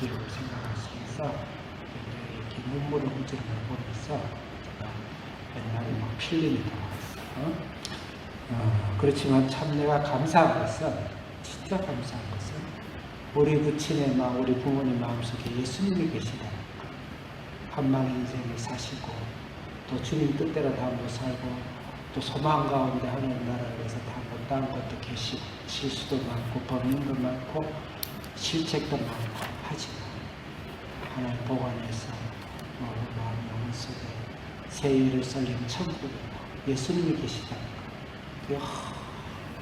주기를 생각하시면서 이렇게 눈물을 훔치는 걸 보면서 제가 옛날에 막 필름이 들어왔어요. 그렇지만 참 내가 감사한 것은, 진짜 감사한 것은 우리 부친의 마음, 우리 부모님 마음속에 예수님이 계시다는 것. 한만 인생을 사시고 또 주님 뜻대로 다 못 살고 또 소망 가운데 하나님 나라를 위해서 다 못다한 것도 계시고 실수도 많고 범인도 많고 실책도 많고 하지만 하나님 보관해서 마음 영혼 속에 세일을 썰린 천국에 예수님이 계시다는 것.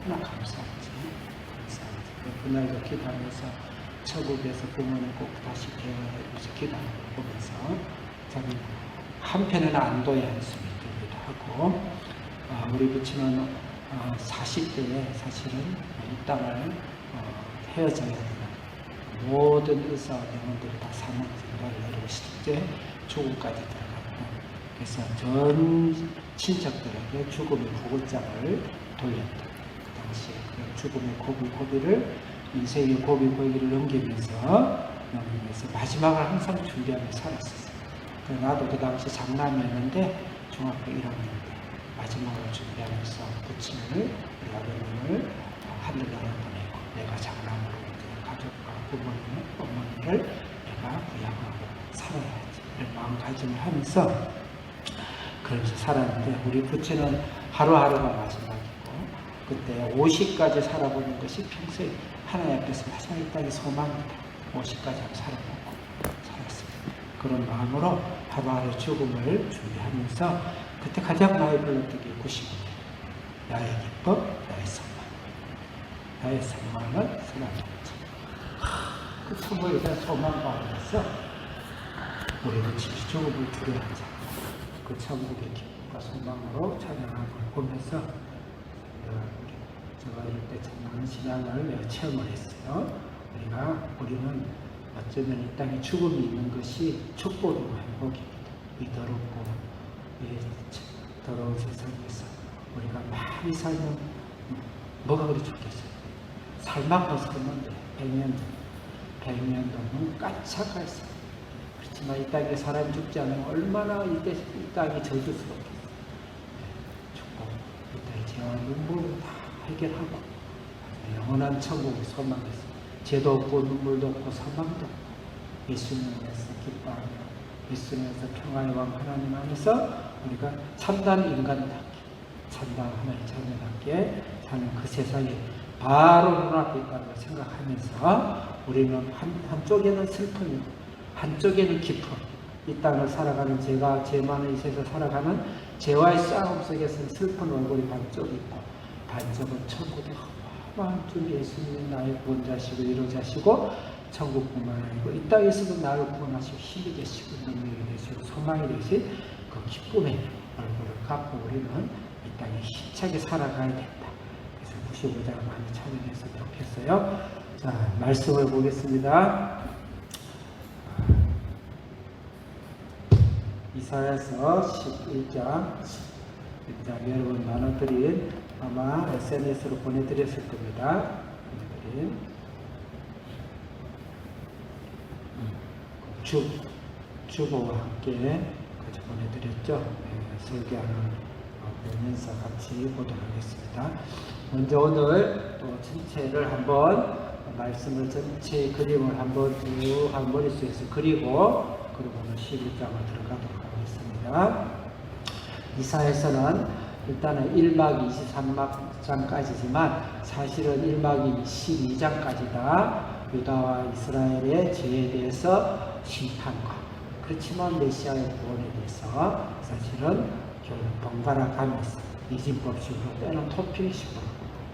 얼마나 감사하지. 그날도 기도하면서 천국에서 부모님 꼭 다시 배워서 기도하는 걸 보면서 저는 한편에는 안도의 한숨이 들기도 하고, 우리 부친은 40대에 사실은 이 땅을 헤어져야 되는 모든 의사 병원들이 다 사망 진단을 내리고 실제 죽음까지 들어갔다. 그래서 전 친척들에게 죽음의 구걸장을 돌렸다. 그 당시에 그 죽음의 고비고비를 인생의 고비고비를 넘기면서 마지막을 항상 준비하며 살았었어요. 나도 그 당시 장남이었는데 중학교 1학년 때 마지막을 준비하면서 부친을 우리 아버님을 하늘나라 보내고 내가 장남으로 가족과 부모님, 어머니를 내가 부양하고 살아야지 이런 마음가짐을 하면서 그러면서 살았는데, 우리 부친은 하루하루가 마지막이고 그때 50까지 살아보는 것이 평소에 하나님 앞에서 마지막 이 땅의 소망이다. 50까지 한번 살아보고 살았습니다. 그런 마음으로 하루하루 죽음을 준비하면서 그때 가장 많이 불렀던 게 95년 나의 기쁨, 나의 소망. 나의 소망은 사랑이었죠. 그 천국에 대한 소망 가운데서 우리 부친이 죽음을 두려워하지 않고 그 천국의 기쁨과 소망으로 찬양하는 걸 보면서 제가 이때 참 많은 신앙을 내가 체험을 했어요. 우리는 어쩌면 이 땅에 죽음이 있는 것이 축복이고 행복입니다. 이 더럽고 이 더러운 세상에서 우리가 많이 살면 뭐가 그리 좋겠어요. 살만큼 살면 돼. 100년 넘으면 까착할 수 있어요. 그렇지만 이 땅에 사람이 죽지 않으면 얼마나 이 땅이 저주스럽겠어요. 죽고 이 땅의 죄와 눈물을 다 해결하고 영원한 천국을 소망해서 죄도 없고 눈물도 없고 사망도 없고 예수님에서 기뻐하며 예수님에서 평화의 왕 하나님 안에서 우리가 참단 인간답게 참단 하나님의 자녀답게 사는 그 세상이 바로 눈앞에 있다는 걸 생각하면서 우리는 한쪽에는 슬픔이고 한쪽에는 기쁨, 이 땅을 살아가는 죄 많은 이 세상을 살아가는 죄와의 싸움 속에서는 슬픈 얼굴이 반쪽이 있고 반쪽은 천국의 어마어마한 주 예수님이 나의 구원자시고 위로자시고 천국뿐만 아니고 이 땅에서도 나를 구원하시고 힘이 되시고 능력이 되시고 소망이 되신 그 기쁨의 얼굴을 갖고 우리는 이 땅에 힘차게 살아가야 된다. 그래서 95장을 많이 찬양했으면 좋겠어요. 자, 말씀을 보겠습니다. 이사야서 11장 여러분 나눠드린 아마 SNS로 보내드렸을 겁니다. 주보와 함께 같이 보내드렸죠. 설교하는 보면서 같이 보도록 하겠습니다. 먼저 오늘 또 전체를 한번 말씀을 전체 그림을 한번 쭉 머릿속에서 그리고 오늘 11장을 들어가도록 하겠습니다. 이사야서는 일단은 1막 23장까지지만 사실은 1막 22장까지다 유다와 이스라엘의 죄에 대해서 심판과 그렇지만 메시아의 구원에 대해서 사실은 번갈아 가면서 이진법식으로 때는 토필식으로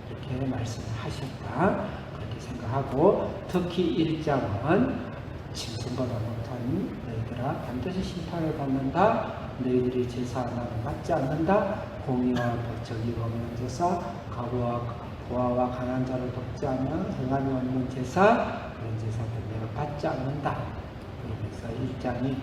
이렇게 말씀을 하셨다 그렇게 생각하고, 특히 1장은 짐승보다 못한 너희들아 반드시 심판을 받는다. 너희들이 제사 하나를 받지 않는다. 공의와 정의가 없는 제사, 고아와 가난한 자를 돕지 않으면 행함이 없는 제사, 그런 제사들 내가 받지 않는다. 그러면서 1장이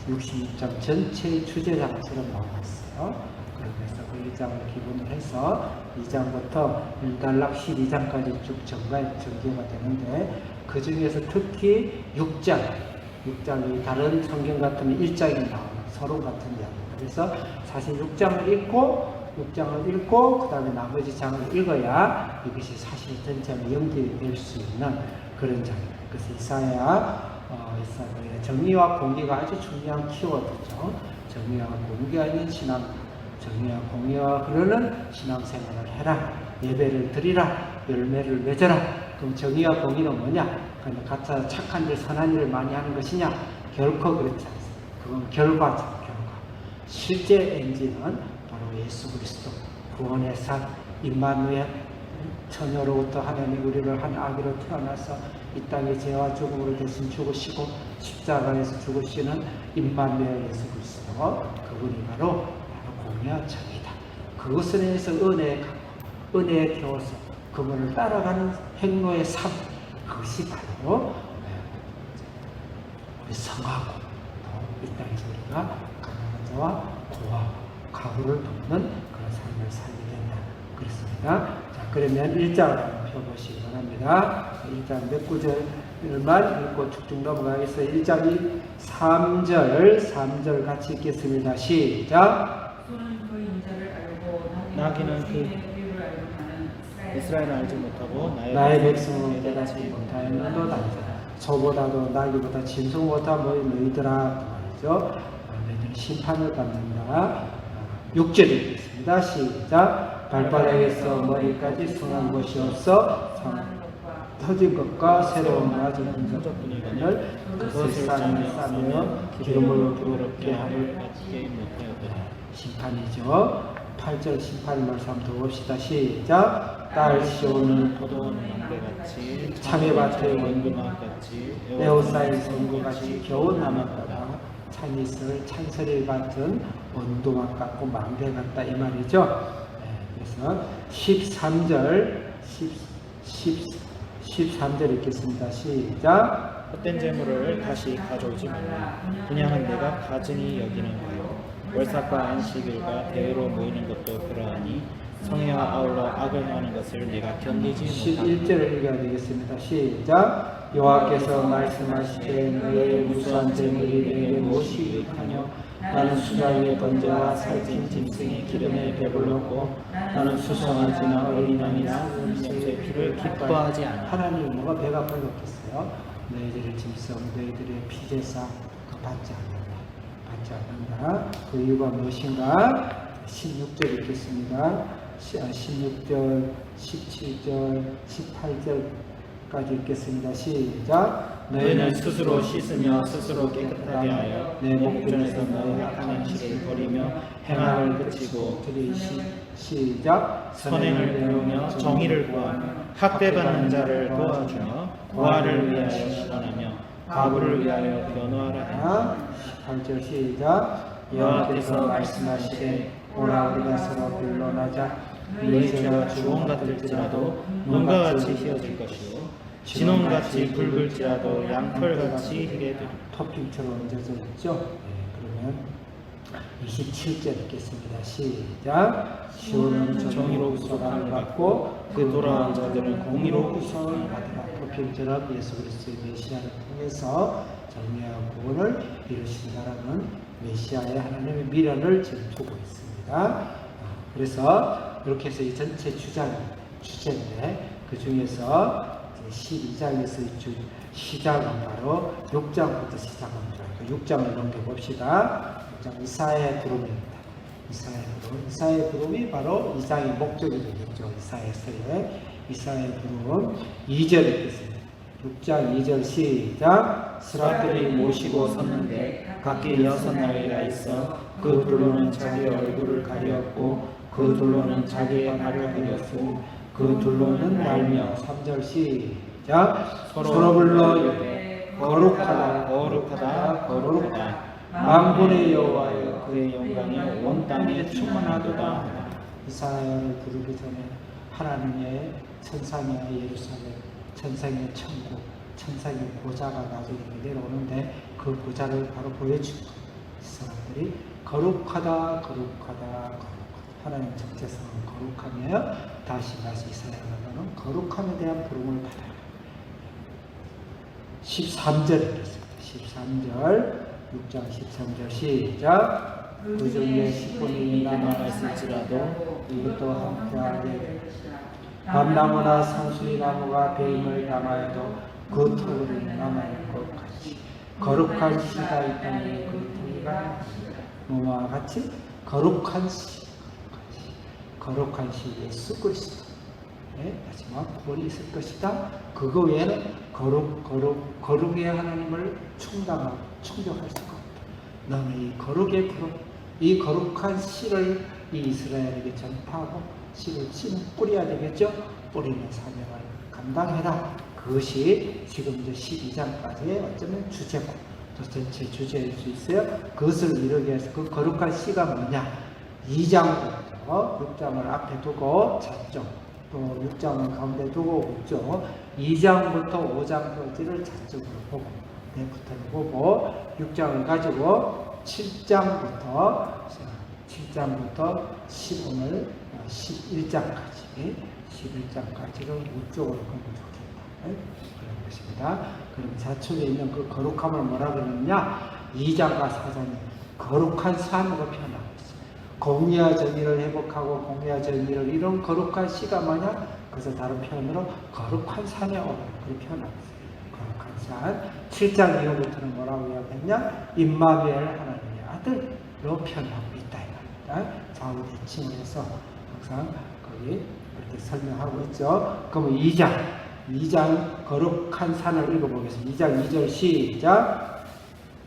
66장 전체의 주제장처럼 나왔어요. 그래서 그 1장을 기본으로 해서 2장부터 1단락 12장까지 쭉 전개가 되는데, 그 중에서 특히 6장이 다른 성경 같으면 1장이 나오는 서론 같은 이야기입니다. 그래서 사실 6장을 읽고 그 다음에 나머지 장을 읽어야 이것이 사실 전체로 연결이 될 수 있는 그런 장입니다. 그래서 이사야의 정의와 공의가 아주 중요한 키워드죠. 정의와 공의가 있는 신앙, 정의와 공의와 흐르는 신앙생활을 해라, 예배를 드리라, 열매를 맺어라. 그럼 정의와 공의는 뭐냐? 그냥 가짜 착한 일, 선한 일을 많이 하는 것이냐? 결코 그렇지 않습니다. 그건 결과죠, 결과. 실제 엔진은 바로 예수 그리스도, 구원의 산, 임마누엘, 처녀로부터 하나님이 우리를 한 아기로 태어나서 이 땅에 죄와 죽음으로 대신 죽으시고 십자가에서 죽으시는 임마누엘 예수 그리스도, 그분이 바로 공의와 정의다. 그것을 위해서 은혜에 태워서 그분을 따라가는 행로의 삶, 그것이 바로 우리 성하고 또 이 땅에서 우리가 가난한 자와 고아와 가구를 돕는 그런 삶을 살게 된다. 그렇습니다. 자, 그러면 1장을 펴보시기 바랍니다. 1장 몇 구절만 읽고 쭉쭉 넘어가겠어요. 1장 3절 같이 읽겠습니다. 시작. 소는 그 인자를 알고 나귀는 그 이유를 알고 가는 이스라엘을 알지 못하고 나의 백성은 깨닫지 못하였는도다. 저보다도 나귀보다 짐승보다 너희들아 말이죠. 너희들은 심판을 받는다. 6절 읽겠습니다. 시작. 발바닥에서 머리까지 성한 것이 없어 터진 것과 새로운 낮은 흔적분을 그것을 싸며 기름으로 부드럽게 함을 받게 못하였다. 심판이죠. 8절 심판의 말씀 한번 더 봅시다. 시작. 딸 시온은 포도원 망대같이 참외밭의 원두막같이 에어사의 성부같이 겨우 남았다가 찬이슬 찬설이 같은 원두막 같고 망대 같다 이 말이죠. 그래서 13절 읽겠습니다. 시작. 헛된 재물을 다시 가져오지 말라. 분양은 내가 가증히 여기는 거요. 월삭과 안식일과 대회로 모이는 것도 그러하니 성회와 아울러 악을 행하는 것을 내가 견디지 못한다. 11절을 읽어야 되겠습니다. 시작. 여호와께서 말씀하시되 너의 무수한 재물이 내게 무엇이 유익하뇨? 나는 수자의 번제와 살찐 짐승의 기름에 배불렀고 나는 수송아지나 어린 양이나 음식의 피를 기뻐하지 않아. 하나님이 뭐가 배가 불렀겠어요? 너희들의 짐승, 너희들의 피제사 받지 않는다. 그 이유가 무엇인가? 16절 읽겠습니다. 16절, 17절, 18절까지 읽겠습니다. 시작. 너희는 스스로 씻으며 스스로 깨끗하게 하여 내 목전에서 너희 악한 행실을 버리며 행함을 그치고 시작. 선행을 배우며 정의를 구하며 학대받는 자를 도와주며 고아를 위하여 실현하며 과부를 위하여 변호하라. 18절 시작. 여호와께서 말씀하시되 오라 우리가 서로 변론하자. 너희 죄가 주홍 같을지라도 눈과 같이 휘어질 것이요 진홍같이 붉을지라도 양털같이 희게 되리라. 토핑처럼 얹어져 있죠. 그러면 27절 읽겠습니다. 시작. 시온은 정의로 구속함을 받고 그 돌아온 자들은 공의로 구속을 받으라. 토핑처럼 예수 그리스도의 메시아를 통해서 정의와 구원을 이루신다라는 메시아의 하나님의 미련을 지금 두고 있습니다. 그래서 이렇게 해서 이 전체 주제인데 그 중에서 12장에서 시작은 바로 6장부터 시작합니다. 6장을 넘겨봅시다. 6장 이사야의 부름입니다. 이사야의 부름이 바로 2장의 목적이 되겠죠. 이사야의 부름 2절 읽겠습니다. 6장 2절 시작. 스라들이 모시고 섰는데 각기 6나귀가 있어 그 둘로는 자기의 얼굴을 가렸고 그 둘로는 자기의 발을 가렸으니 그 둘로는 날며 3절 시작. 서로 불러 거룩하다 만군의 여호와여 그의 영광이 온 땅에 충만하도다. 이사야를 부르기 전에 하나님의 천상의 예루살렘, 천상의 천국, 천상의 보좌가 나중에 내려오는데 그 보좌를 바로 보여준 거예요. 사람들이 거룩하다. 하나님 정체성은 거룩하며 다시 이사야는 거룩함에 대한 부름을 받아요. 13절에 있습니다. 13절, 6장 13절 시작. 그 중에 10분이 남아있을지라도 이것도 함께하게 감나무나 상수리나무가 배임을 당하여도 그 토굴이 남아있는 것 같이 거룩한 씨가 있다니 그 토기가 뭐와 같이 거룩한 씨, 거룩한 씨 예수 그리스도 마지막 구원이 있을 것이다. 그거 외에는 거룩의 하나님을 충당하고 충족할 수가 없다. 너는 이 거룩의 부름, 이 거룩한 씨를 이 이스라엘에게 전파하고 씨를 씨는 뿌려야 되겠죠. 뿌리는 사명을 감당해라. 그것이 지금 이제 12장까지의 어쩌면 주제고 또 전체 주제일 수 있어요. 그것을 이루기 위해서 그 거룩한 씨가 뭐냐? 2장부터 6장을 앞에 두고 잤죠. 또 6장을 가운데 두고 웃죠. 2장부터 5장까지를 자적으로 보고 내부터를 보고 6장을 가지고 7장부터 10오늘 11장까지 11장까지를 우쪽으로 보면 좋겠다. 그런 것입니다. 그럼 자축에 있는 그 거룩함을 뭐라 그러느냐? 2장과 4장이 거룩한 삶으로 표현하고 있어요. 공의와 정의를 회복하고 공의와 정의를 이런 거룩한 씨가 뭐냐? 그래서 다른 표현으로 거룩한 산에 오르는 그렇게 표현하고 있어요. 거룩한 산. 7장 이후부터는 뭐라고 이야기했냐? 임마누엘 하나님의 아들로 표현하고 있다. 좌우 대칭해서 항상 거기 이렇게 설명하고 있죠. 그러면 2장 거룩한 산을 읽어보겠습니다. 2장 2절 시작.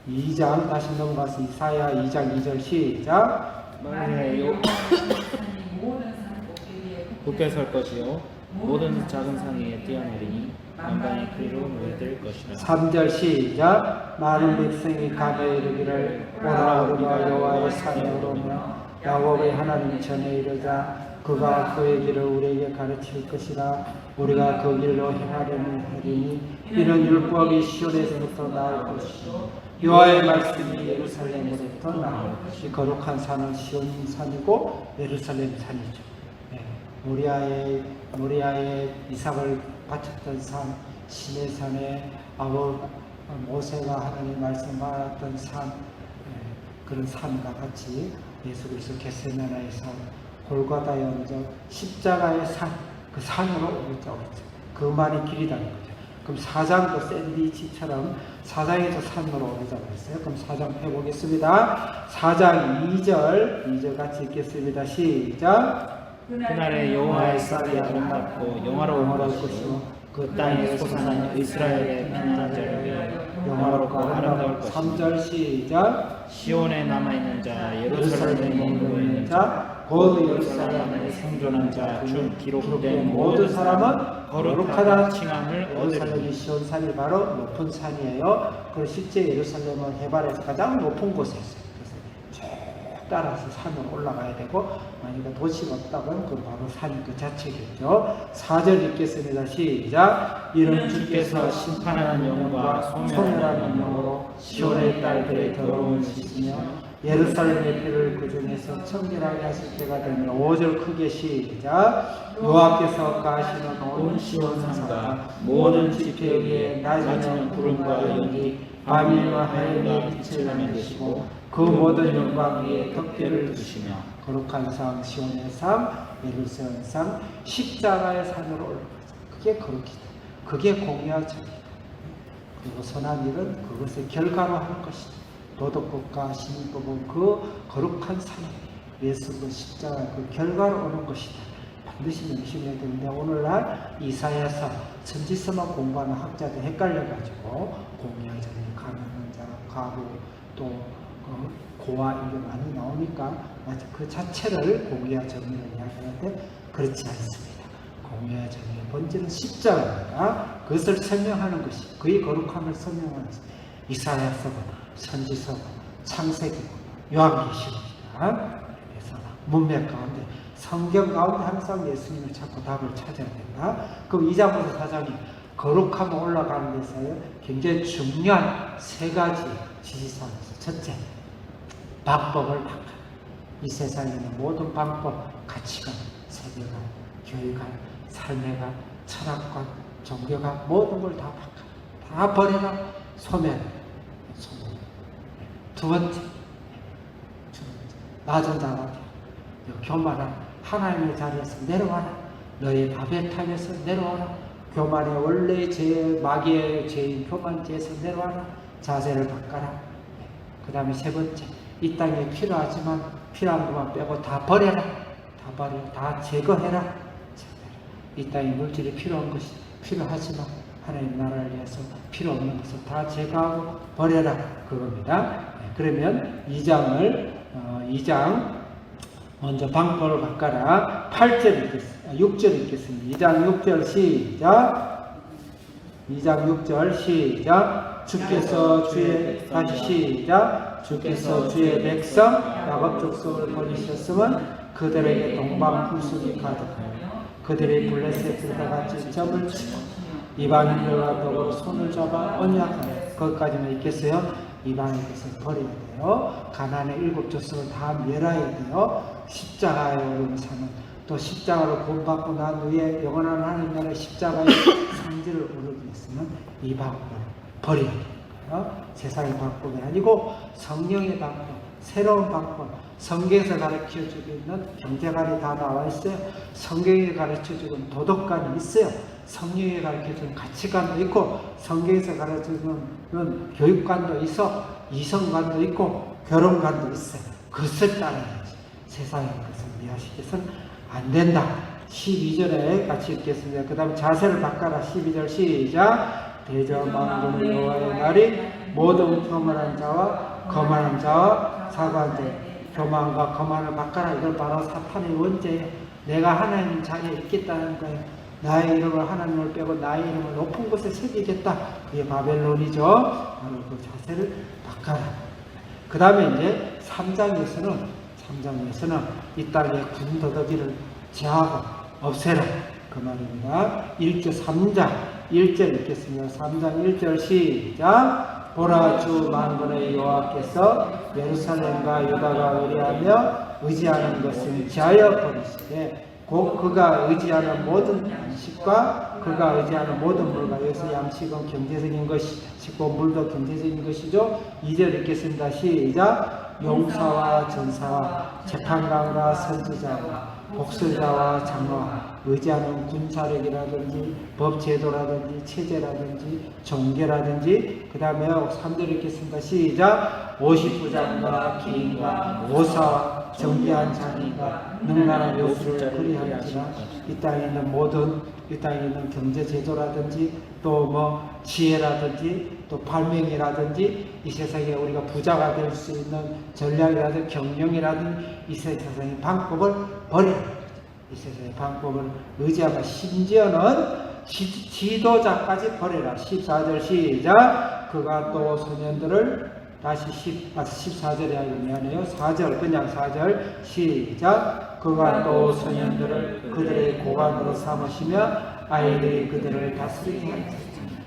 2장 다시 넘어가서 이사야 2장 2절 시작. 만일 굳게 설 것이요 모든 작은 산 위에 뛰어내리니 만방의 크리로 모여들 것이라. 3절 시작. 많은 백성이 가에 이르기를 오라 우리가 여호와의 산에 오르며 야곱의 하나님 전에 이르자. 그가 그의 길을 우리에게 가르칠 것이라. 우리가 그 길로 행하려는 하리니 이는 율법이 시온에서부터 나올 것이요 여호와의 말씀이 예루살렘으로부터 나올 것이. 거룩한 산은 시온 산이고 예루살렘 산이죠. 모리아의 이삭을 바쳤던 산, 시내 산에 모세가 하나님 말씀 받았던 산, 그런 산과 같이 예수 그리스도 겟세마네의 산, 골고다의 언적, 십자가의 산, 그 산으로 오르자고 했죠. 그 말이 길이라는 거죠. 그럼 4장도 샌드위치처럼 4장에서 산으로 오르자고 했어요. 그럼 4장 해보겠습니다. 4장 2절 같이 읽겠습니다. 시작. 그날에 여호와의 쌀이 아름답고 영화로울 것이요 그 땅에 솟아난 이스라엘의 피난한 자를 위하여 영화롭고 아름다울 것이요. 3절 시작. 시온에 남아있는 자 예루살렘에 머물고 있는 자 곧 예루살렘에 생존한 자 중 기록된 모든 사람은 거룩하다 칭함을 예루살렘이 얻으리니. 시온산이 바로 높은 산이에요. 그리고 실제 예루살렘은 해발에서 가장 높은 곳에 있어요. 그래서 쭉 따라서 산으로 올라가야 되고, 만약에 도시가 없다면 그 바로 산 그 자체겠죠. 4절 읽겠습니다. 시작. 이는 주께서 심판하는 영과 소멸하는 영으로 시온의 딸들의 더러움을 씻으며 예루살렘의 피를 그 중에서 청결하게 하실 때가 되면. 5절 크게 시작. 여호와께서 가시는 온 시온 산과 모든 지폐 위에 낮에는 구름과 연기 밤이면 하늘의 빛을 만드시고 그 모든 영광 위에 덮개를 두시며 거룩한 산 시온의 삶 예루살렘 삶 십자가의 산으로 올라가죠. 그게 거룩이다. 그게 공의와 정의다. 그리고 선한 일은 그것의 결과로 하는 것이다. 도덕법과 신법은 그 거룩한 산 예수 그 십자가 그 결과로 오는 것이다. 반드시 명심해야 되는데, 오늘날 이사야서 선지서만 공부하는 학자들 헷갈려가지고 공의와 정의 가난한 자 가부 또 고아 이게 많이 나오니까 마치 그 자체를 공의와 정의를 이야기하는데 그렇지 않습니다. 공의와 정의의 본질은 십자가입니다. 그것을 설명하는 것이 그의 거룩함을 설명하는 것이 이사야서고 선지서고 창세기고 요한계시록입니다. 그래서 문맥 가운데 성경 가운데 항상 예수님을 찾고 답을 찾아야 된다. 그럼 2장부터 4장이 거룩함을 올라가는 데서요 굉장히 중요한 세 가지 지시사항이 있어요. 첫째, 방법을 바꿔. 이 세상에 있는 모든 방법, 가치관, 세계관, 교육관, 삶의관, 철학관, 종교관 모든 걸 다 바꿔. 다 다 버려라. 소멸. 두 번째, 낮은 자가 되어 교만한 하나님의 자리에서 내려와라. 너의 바벨탑에서 내려와라. 교만의 원래 죄, 마귀의 죄인 교만죄에서 내려와라. 자세를 바꿔라. 그 다음에 세 번째, 이 땅에 필요하지만 필요한 것만 빼고 다 버려라. 다 버려. 다 제거해라. 이 땅에 물질이 필요한 것이 필요하지만 하나님 나라를 위해서 필요 없는 것을 다 제거하고 버려라. 그겁니다. 그러면 2장 먼저 방법을 바꿔라. 8절 읽겠습니다. 6절 읽겠습니다. 2장 6절 시작. 2장 6절 시작. 주께서 주의 다시 시작. 주께서 주의 백성 야곱 족속을 버리셨으면 그들에게 동방불쑥이 가득하여 그들의 블레셋들과 같이 점을 치고 이방인들과 더불어 손을 잡아 언약하여 거기까지만 있겠어요. 이방인 것을 버려야 돼요. 가나안의 7 족속을 다 멸해야 돼요. 십자가에 오르는 사는 또 십자가로 구원받고 난 후에 영원한 하나님 나라의 십자가의 상지를 오르기 위해서는 이 방법을 버려야 돼요. 세상의 방법이 아니고 성령의 방법, 새로운 방법, 성경에서 가르쳐주고 있는 경제관이 다 나와 있어요. 성경에 가르쳐주고 있는 도덕관이 있어요. 성경에 가르쳐주는 가치관도 있고 성경에서 가르쳐주는 교육관도 있어 이성관도 있고 결혼관도 있어요. 그것을 따라야지. 세상의 것을 미화시켜서는 안 된다. 12절에 같이 읽겠습니다. 그 다음에 자세를 바꿔라. 12절 시작. 대저망군 여호와의 날이 모든 교만한 자와 거만한 자와 사과한 자 교만과 거만을 바꿔라. 이걸 바로 사탄의 원죄예요. 내가 하나님 자리에 있겠다는 거예요. 나의 이름을 하나님을 빼고 나의 이름을 높은 곳에 새기겠다. 그게 바벨론이죠. 바로 그 자세를 바꿔라. 그 다음에 이제 3장에서는 이 땅의 군더더기를 제하고 없애라. 그 말입니다. 1조 3장 1절 읽겠습니다. 3장 1절 시작. 보라 주 만군의 여호와께서 예루살렘과 유다가 의뢰하며 의지하는 것은 제하여 버리시되 곧 그가 의지하는 모든 양식과 그가 의지하는 모든 물과 여기서 양식은 경제적인 것이고 물도 경제적인 것이죠. 2절 읽겠습니다. 시작. 용사와 전사와 재판관과 선지자와 복술자와 장로와 의지하는 군사력이라든지 법제도라든지 체제라든지 종교라든지 그 다음에 3절 읽겠습니다. 시작. 50부장과 기인과 모사와 정비한 자니가 능란한 요술을 그리할지라. 이 땅에 있는 모든 경제제도라든지 또 뭐 지혜라든지 또 발명이라든지 이 세상에 우리가 부자가 될 수 있는 전략이라든지 경영이라든지 이 세상의 방법을 버려라. 이 세상의 방법을 의지하고 심지어는 지도자까지 버려라. 14절 시작. 그가 또 소년들을 다시 14절에 하기 미안해요. 4절 그냥 4절 시작. 그가 또 소년들을 그들의 고관으로 삼으시며 아이들이 그들을 다스리게 하리라.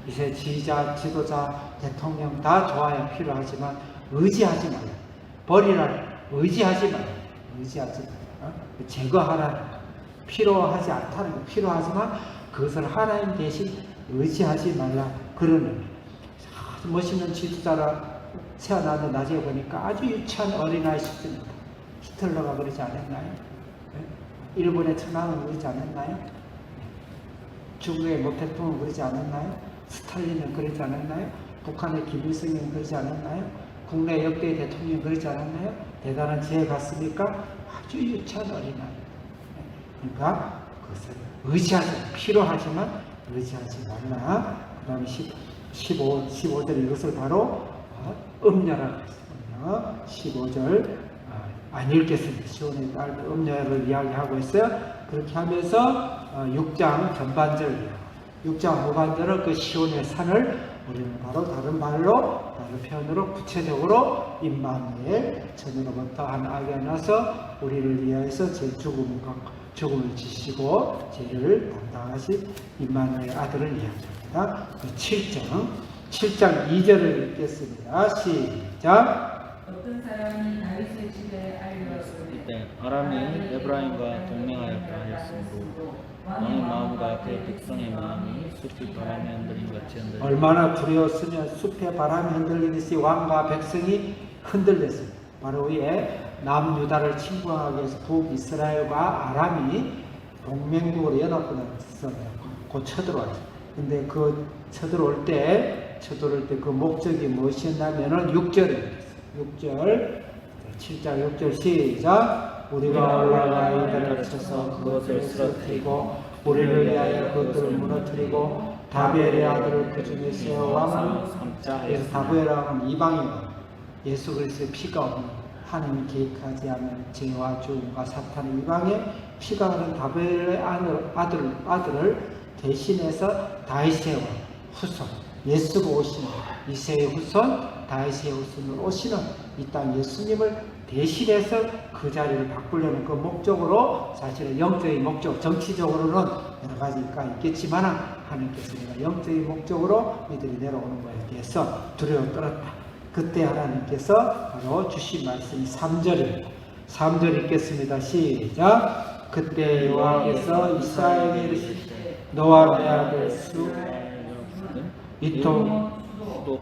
이제 지휘자, 지도자, 대통령 다 좋아야 필요하지만 의지하지 말라. 버리라. 의지하지 말라. 의지하지 말라. 제거하라. 필요하지 않다는 거. 필요하지만 그것을 하나님 대신 의지하지 말라. 그러는 아주 멋있는 지도자라 태어나는데 나중에 보니까 아주 유치한 어린아이 수준입니다. 히틀러가 그러지 않았나요? 일본의 천황은 그러지 않았나요? 중국의 모 대통령은 그러지 않았나요? 스탈린은 그러지 않았나요? 북한의 김일성은 그러지 않았나요? 국내 역대 대통령은 그러지 않았나요? 대단한 지혜 같습니까? 아주 유치한 어린아이. 그러니까 그것을 의지하지, 필요하지만 의지하지 말라. 그 다음에 15절 이것을 바로 음녀라고 했습니다. 15절 안 읽겠습니다. 시온의 딸 음녀를 이야기하고 있어요. 그렇게 하면서 6장 전반절, 6장 후반절은 그 시온의 산을 우리는 바로 다른 표현으로 구체적으로 임마누엘 전으로부터 한 아기가 나서 우리를 위하여서 제 죽음을 지시고 죄를 담당하신 임마누엘 아들을 이야기합니다. 7장 2절을 읽겠습니다. 시작. 어떤 사람이 다윗의 집에 알려서 아람이 에브라임과 동맹하였다 하였으므로 왕의 마음과 그 백성의 마음이 숲이 바람에 흔들린 같이 흔들려 얼마나 두려웠으면 숲에 바람이 흔들리듯이 왕과 백성이 흔들렸어요. 바로 위에 남유다를 침공하기 위해서 북이스라엘과 아람이 동맹국으로 연합군을 곧 쳐들어왔어요. 근데 그 쳐들어올 때 그 목적이 무엇이었냐면은 6절입니다. 6절 7장 6절 시작. 우리가 올라가 이들을 쳐서 그것을 쓰러뜨리고 우리를 위하여 그것들을 무너뜨리고 다벨의 아들을 그 중에 세워 왕을 삼자. 그래서 다벨의 왕은 이방인 예수 그리스도의 피가 없는 하나님이 계획하지 않은 죄와 죽음과 사탄의 이방의 피가 흐른 다벨의 아들을 대신해서 다윗의 왕 후손 예수가 오시는 이세의 후손 다윗의 후손으로 오시는 이 땅 예수님을 대신해서 그 자리를 바꾸려는 그 목적으로 사실은 영적인 목적, 정치적으로는 여러 가지가 있겠지만 하나님께서 내가 영적인 목적으로 이들이 내려오는 것에 대해서 두려워 떨었다. 그때 하나님께서 바로 주신 말씀이 3절입니다. 3절 읽겠습니다. 시작. 그때 여호와께서 이사야에게 이르시되 너와 내 아들 수 이통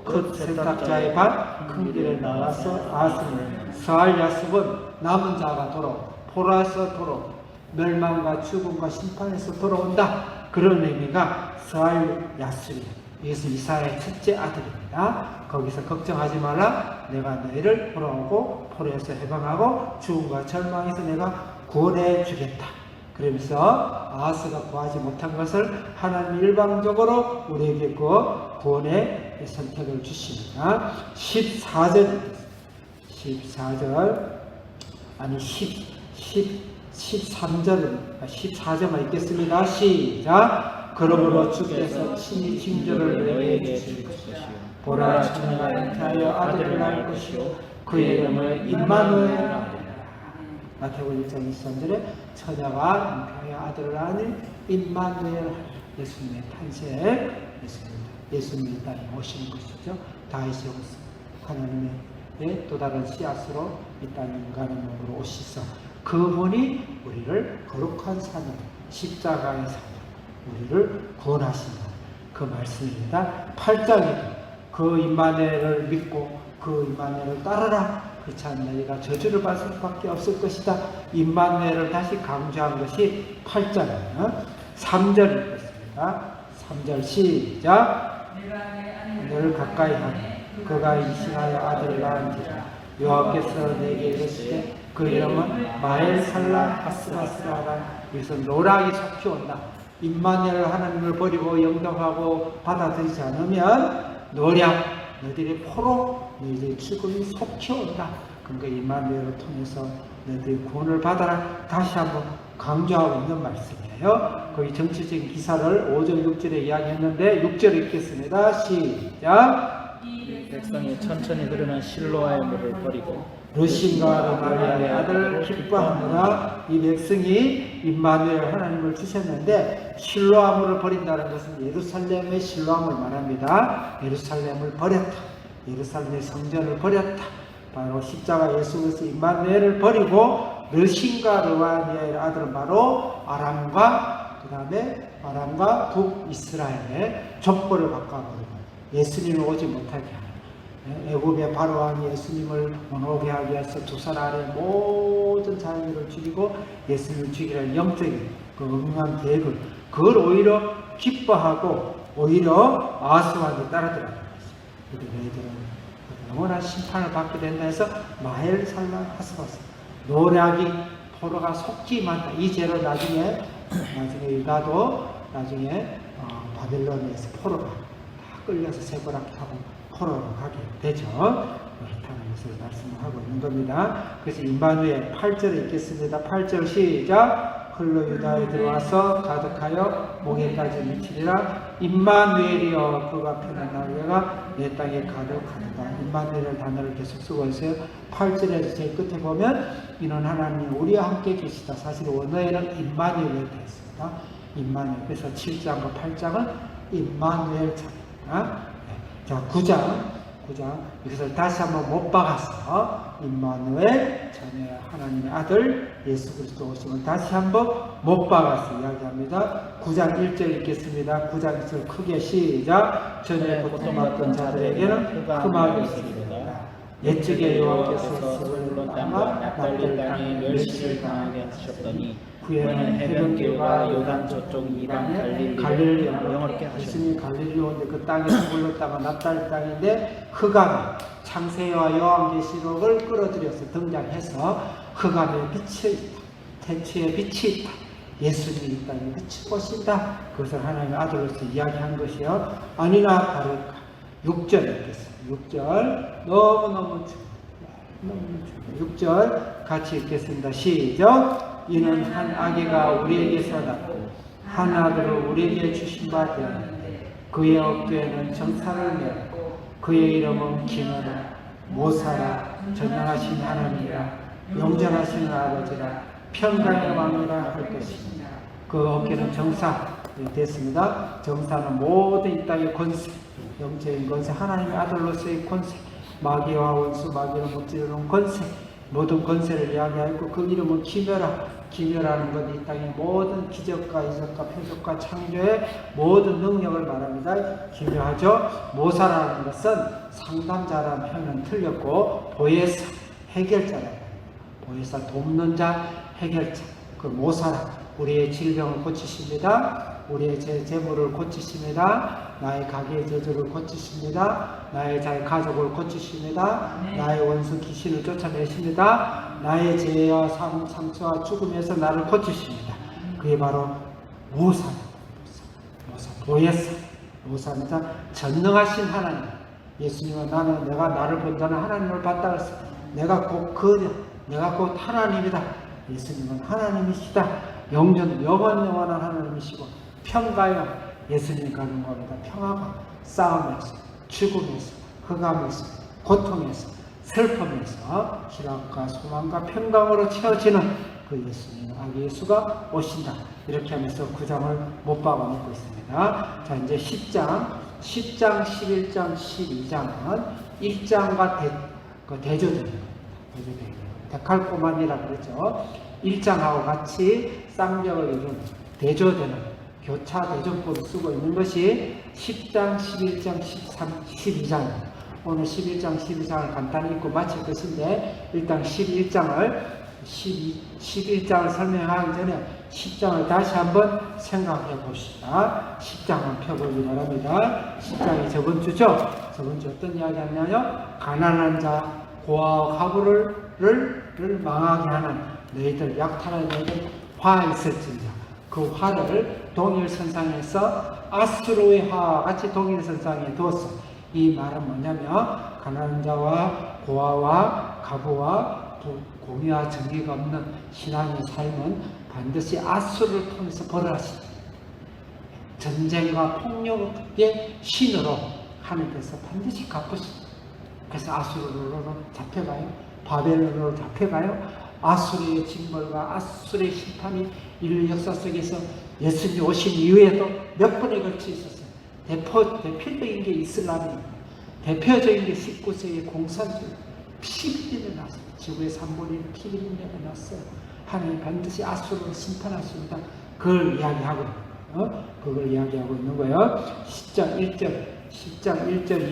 그 세탁자의 밭 큰 길에 나가서 아스는 스알 야습은 남은 자가 돌아온다. 포라에서 돌아온다. 멸망과 죽음과 심판에서 돌아온다. 그런 의미가 스알 야습이에요. 이것은 이사야의 첫째 아들입니다. 거기서 걱정하지 말라. 내가 너희를 돌아오고 포로에서 해방하고 죽음과 절망에서 내가 구원해 주겠다. 그러면서 아하스가 구하지 못한 것을 하나님 일방적으로 우리에게 그 구원의 선택을 주십니다. 14절 아니 13절만 읽겠습니다. 시작. 그러므로 주께서 친히 징조를 너희에게 주실 것이요 보라 처녀가 잉태하여 아들을 낳을 것이요 그 이름을 임마누엘이라. 마태복음 1장 23절에 처녀가 잉태하여 아들을 낳으니 임마누엘 예수님의 탄생 예수님이 땅에 오시는 것이죠. 다윗의 후손 하나님의 또 다른 씨앗으로 이 땅에 인간의 몸으로 오시서 그분이 우리를 거룩한 산으로 십자가의 산으로 우리를 구원하신다. 그 말씀입니다. 8장에도 그 임마누엘을 믿고 그 임마누엘을 따르라. 그렇지 않나 너희가 저주를 받을 수밖에 없을 것이다. 임마누엘을 다시 강조한 것이 8장이에요. 3절 읽겠습니다. 3절 시작. 너를 가까이 하니 그가 임신하여 아들을 낳은지라. 여호와께서 내게 이르시되 그 이름은 마엘살라 하스바스라라. 여기서 노락이 속히 온다. 임마누엘 하나님을 버리고 영접하고 받아들이지 않으면 노략 너희들이 포로 너희들의 죽음이 속히 온다. 그러니까 임마누엘을 통해서 너희들이 구원을 받아라. 다시 한번 강조하고 있는 말씀이에요. 거기 정치적인 기사를 5절 6절에 이야기했는데 6절 읽겠습니다. 시작. 백성이 천천히 흐르는 실로아의 물을 버리고 르신과 르말리아의 아들 기뻐하느라. 이 백성이 임마누엘 하나님을 주셨는데 실로아물을 버린다는 것은 예루살렘의 실로아물 말합니다. 예루살렘을 버렸다. 예루살렘의 성전을 버렸다. 바로 십자가 예수 그리스도 임마누엘을 버리고 르신과 르말리아의 아들은 바로 아람과 북이스라엘의 족보를 바꿔버리고 예수님을 오지 못하게 하는 애굽의 바로왕이 예수님을 못 오게 하기 위해서 두 살 아래 모든 자녀들을 죽이고 예수님을 죽이라는 영적인 그 음흉한 계획을 그걸 오히려 기뻐하고 오히려 아스왕이 따르더라는 것입니다. 우리 너희들은 영원한 심판을 받게 된다 해서 마엘살라 하스바스 노략이 포로가 속지 많다. 이 죄로 나중에 유다도 나중에 바벨론에서 포로가 다 끌려서 세고락 타고 포로로 가게 되죠. 그렇다는 것을 말씀을 하고 있는 겁니다. 그래서 임마누엘 8절에 있겠습니다. 8절 시작. 흘러 유다에 들어와서 가득하여 목에까지 미치리라. 임마누엘이여 그가 편안한 내가 내 땅에 가득하다. 임마누엘 단어를 계속 쓰고 있어요. 8절에서 제일 끝에 보면 이는 하나님 우리와 함께 계시다. 사실 원어에는 임마누엘이 되어 있습니다. 임마누엘. 그래서 7장과 8장은 임마누엘 장입니다. 자, 9장 9장 이것을 다시 한번 못 박아서 임마누엘 자녀 하나님의 아들 예수 그리스도 오심을 다시 한번 못 박아서 이야기합니다. 9장 1절 읽겠습니다. 9장 1절 크게 시작. 전에 고통받던 자들에게는 흠악이 있으리로다. 옛적에 여호와께서 스불론 땅과 납달리 땅에 멸시를 당하게 하셨더니 후에는 해변길과 요단 저쪽 이방 갈릴리를 영원케 하셨으니 갈릴리온데 그 땅이 스불론 땅과 납달리 땅인데 흑암이 창세기와 요한계시록을 끌어들여서 등장해서 흑암의 빛이 있다. 태초의 빛이 있다. 예수님이 이 땅에 빛을 보신다. 그것을 하나님의 아들로서 이야기한 것이요. 아니나 다를까. 6절 읽겠습니다. 6절 너무너무 중요해요. 6절 같이 읽겠습니다. 시작. 이는 한 아기가 우리에게서 낳고 한 아들을 우리에게 주신 바 되었는데 그의 어깨에는 정사를 메었고 그의 이름은 기노라 모사라 전능하신 하나님이라 영전하신 아버지라 평강의 왕이라 할 것입니다. 그 어깨는 정사 됐습니다. 정사는 모든 이 땅의 권세, 영적인 권세, 하나님의 아들로서의 권세, 마귀와 원수, 마귀를 무찌르는 권세, 모든 권세를 이야기하고 그 이름은 기묘라. 기묘라는 건 이 땅의 모든 기적과 이적과 표적과 창조의 모든 능력을 말합니다. 기묘하죠. 모사라는 것은 상담자라는 표현은 틀렸고 보혜사, 해결자라. 보혜사, 돕는 자, 해결자. 그 모사라. 우리의 질병을 고치십니다. 우리의 재물을 고치십니다. 나의 가게의 저주를 고치십니다. 나의 가족을 고치십니다. 나의 원수 귀신을 쫓아내십니다. 나의 죄와 상처와 죽음에서 나를 고치십니다. 그게 바로 모사, 보혜사, 모사입니다. 전능하신 하나님. 예수님은 내가 나를 본다는 하나님을 봤다 그랬어. 내가 곧 하나님이다. 예수님은 하나님이시다. 영원한 하나님이시고 평가요. 예수님 가는 겁니다. 평화가 싸움에서, 죽음에서, 흑암에서, 고통에서, 슬픔에서 희락과 소망과 평강으로 채워지는 그 예수님, 아기 예수가 오신다. 이렇게 하면서 9장을 못 박아놓고 있습니다. 자, 이제 10장, 11장, 12장은 1장과 대조되는 겁니다. 데칼코만이라고 그러죠. 1장하고 같이 쌍벽을 이룬 대조되는 교차 대조법을 쓰고 있는 것이 10장, 11장, 13, 12장입니다. 오늘 11장, 12장을 간단히 읽고 마칠 것인데 일단 11장을 설명하기 전에 10장을 다시 한번 생각해 봅시다. 10장을 펴보기 바랍니다. 10장이 저번 주죠? 저번 주 어떤 이야기 하냐면 가난한 자, 고아와 가부를 망하게 하는 너희들 약탈한 너희들 화 있을지니라. 그 화를 동일선상에서 아수르의 화와 같이 동일선상에 두었어. 이 말은 뭐냐면 가난한 자와 고아와 가부와 공의와 정의가 없는 신앙의 삶은 반드시 아수르를 통해서 벌어하시다. 전쟁과 폭력의 신으로 하나님께서 반드시 갚으십니다. 그래서 아수르로 잡혀가요. 바벨론으로 잡혀가요. 아수르의 징벌과 아수르의 심판이 인류 역사 속에서 예수님 오신 이후에도 몇 번에 걸쳐 있었어요. 대표적인 게 이슬람입니다. 대표적인 게 19세기 공산주의. 피비린내 났어요. 지구의 3분의 1 피비린내가 났어요. 하나님 반드시 아수르를 심판하십니다. 그걸 이야기하고 있는 거예요. 그걸 이야기하고 있는 거예요. 10장 1절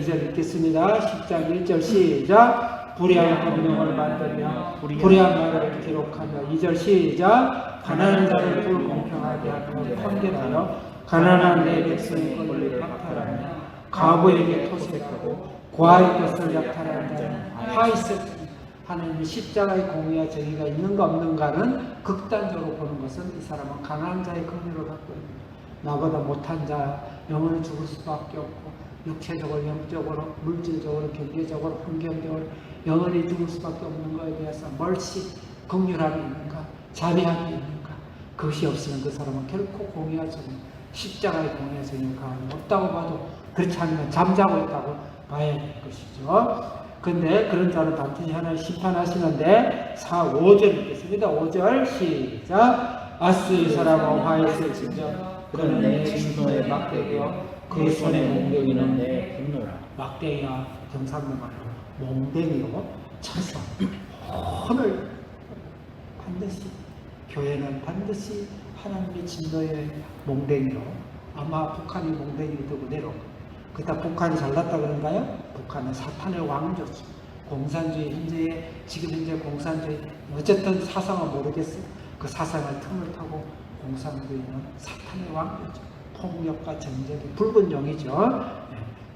2절 읽겠습니다. 10장 1절 시작. 불의한 법령을 만들며 불의한 말을 기록하며 2절 시작. 가난한 자를 불공평하게 하며 판결하여 가난한 내 백성의 권리를 박탈하며 가부에게 토색하고 고아의 것을 약탈하는 자는 화 있을지니. 하나님의 십자가의 공의와 정의가 있는가 없는가는 극단적으로 보는 것은 이 사람은 가난한 자의 긍휼을 갖고 있는 나보다 못한 자 영원히 죽을 수밖에 없고 육체적으로 영적으로 물질적으로 경제적으로 환경적으로 영원히 죽을 수밖에 없는 것에 대해서 멀시 긍휼함이 있는가 자비함이 있는가. 그것이 없으면 그 사람은 결코 공의와 정의 십자가의 공의와 정의가 없다고 봐도 그렇지 않으면 잠자고 있다고 봐야 될 것이죠. 근데 그런 자는 반드시 하나님 심판하시는데 5절 읽겠습니다. 5절 시작. 아스 이 사람은 화했을진저 그는 내 진노의 막대기요 그 손에 공격이는 내 분노라. 막대기가 경상도 말로 몽댕이로 쳐서 오늘 반드시 교회는 반드시 하나님의 진노의 몽댕이로 아마 북한이 몽댕이를 들고 내려오고 그다 북한이 잘났다 그런가요? 북한은 사탄의 왕조죠. 공산주의 지금 현재 공산주의 어쨌든 사상은 모르겠어요. 그 사상을 틈을 타고 공산주의는 사탄의 왕조죠. 폭력과 전쟁의 붉은 용이죠.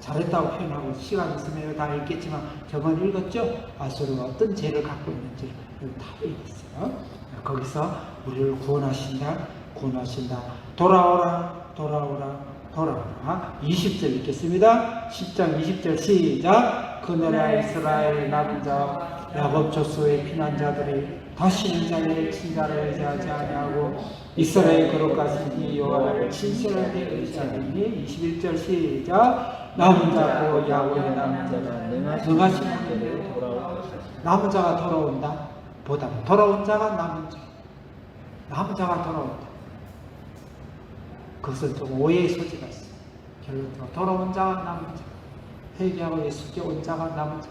잘했다고 표현하고 시간 있으면 다 읽겠지만 저번 읽었죠? 아수르가 어떤 죄를 갖고 있는지 다 읽었어요. 거기서 우리를 구원하신다. 돌아오라. 20절 읽겠습니다. 10장 20절 시작. 그나라 이스라엘 남은 자 야곱 족속의 피난자들이 다시는 자기의 친자를 의지하지 아니하고 이스라엘 거룩하신 여호와를 신실하게 의지하니 21절 시작. 남은 자고 야곱의 남은 자가 능하신 분들이 돌아올 것이다. 남은 자가 돌아온다. 보다 돌아온 자가 남은 자가 돌아온다. 그것은 좀 오해의 소지가 있어요. 결론적으로 돌아온 자가 남은 자, 회개하고 예수께 온 자가 남은 자.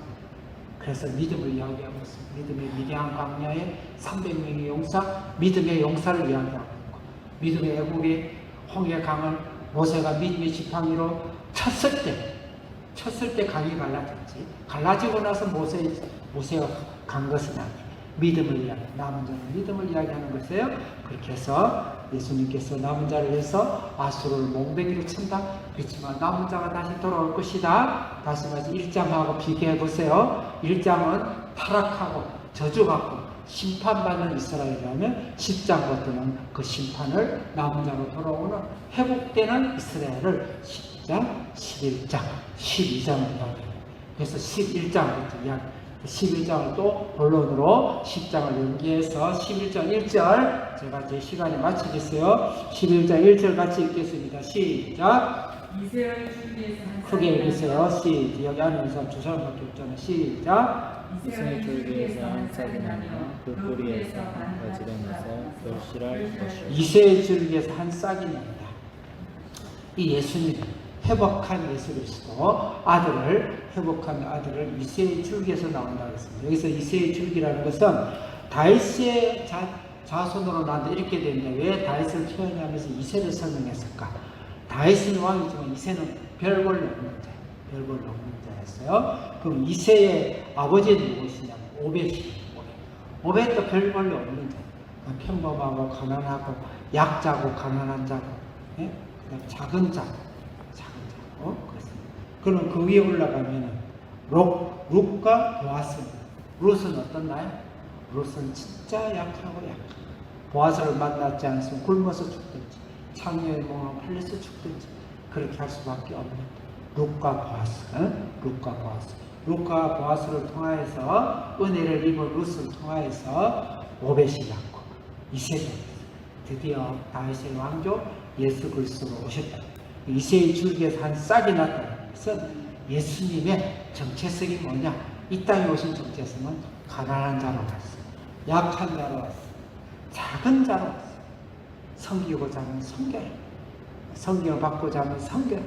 그래서 믿음을 이야기하고 있습니다. 믿음의 미개한 광야에 300명의 용사, 믿음의 용사를 이야기하고 있고, 믿음의 애국의 홍해 강을 모세가 믿음의 지팡이로 쳤을 때 강이 갈라졌지. 갈라지고 나서 모세가 간 것은 아니에요. 믿음을 이야기, 남은 자는 믿음을 이야기하는 것이에요. 그렇게 해서 예수님께서 남은 자를 위해서 아수르를 몽둥이로 친다. 그렇지만 남은 자가 다시 돌아올 것이다. 다시 말해서 1장하고 비교해 보세요. 1장은 타락하고 저주받고 심판받는 이스라엘이라면 10장부터는 그 심판을 남은 자로 돌아오는 회복되는 이스라엘을 10장, 11장, 12장으로 이야기해요. 그래서 11장부터 이야기. 11장을 또 본론으로 10장을 연기해서 11장 1절 제가 제 시간에 마치겠어요. 11장 1절 같이 읽겠습니다. 시작. 이스라엘 줄기에서 한 크게 읽으세요. 시작. 여기 안에 사람 두 사람밖에 없잖아요. 시작. 이스라엘 줄기에서 한 싹이 나며 그 뿌리에서 한 가지가 나서 결실할 것이요. 이새의 줄기에서 한 싹이 납니다. 이 예수님 회복한 예수 그리스도 회복한 아들을 이새의 줄기에서 나온다고 했습니다. 여기서 이새의 줄기라는 것은 다윗의 자손으로 나는데 이렇게 됩니다. 왜 다윗을 표현하면서 이새를 설명했을까? 다윗은 왕이지만 이새는 별 볼일 없는 자였어요. 그럼 이새의 아버지는 무엇이냐면 오벳이에요. 오벳도 별 볼일 없는 자. 평범하고 가난하고 약자고 가난한 자고, 예? 그다음 작은 자. 그렇습니다. 그럼 그 위에 올라가면은 룻과 보아스입니다. 룻은 어떻나요? 룻은 진짜 약하고 보아스를 만났지 않으면 굶어서 죽든지 창녀의 몸을 팔려서 죽든지 그렇게 할 수밖에 없는 룻과 보아스를 통하여서 은혜를 입은 룻을 통하여서 오벳이 낳고 이새가 드디어 다윗의 왕조 예수 그리스도로 오셨다. 이새의 줄기에서 한 싹이 났다는 것은 예수님의 정체성이 뭐냐? 이 땅에 오신 정체성은 가난한 자로 왔어요. 약한 자로 왔어요. 작은 자로 왔어요. 섬기고자 하면 섬겨요. 섬김을 받고자 하면 섬겨요.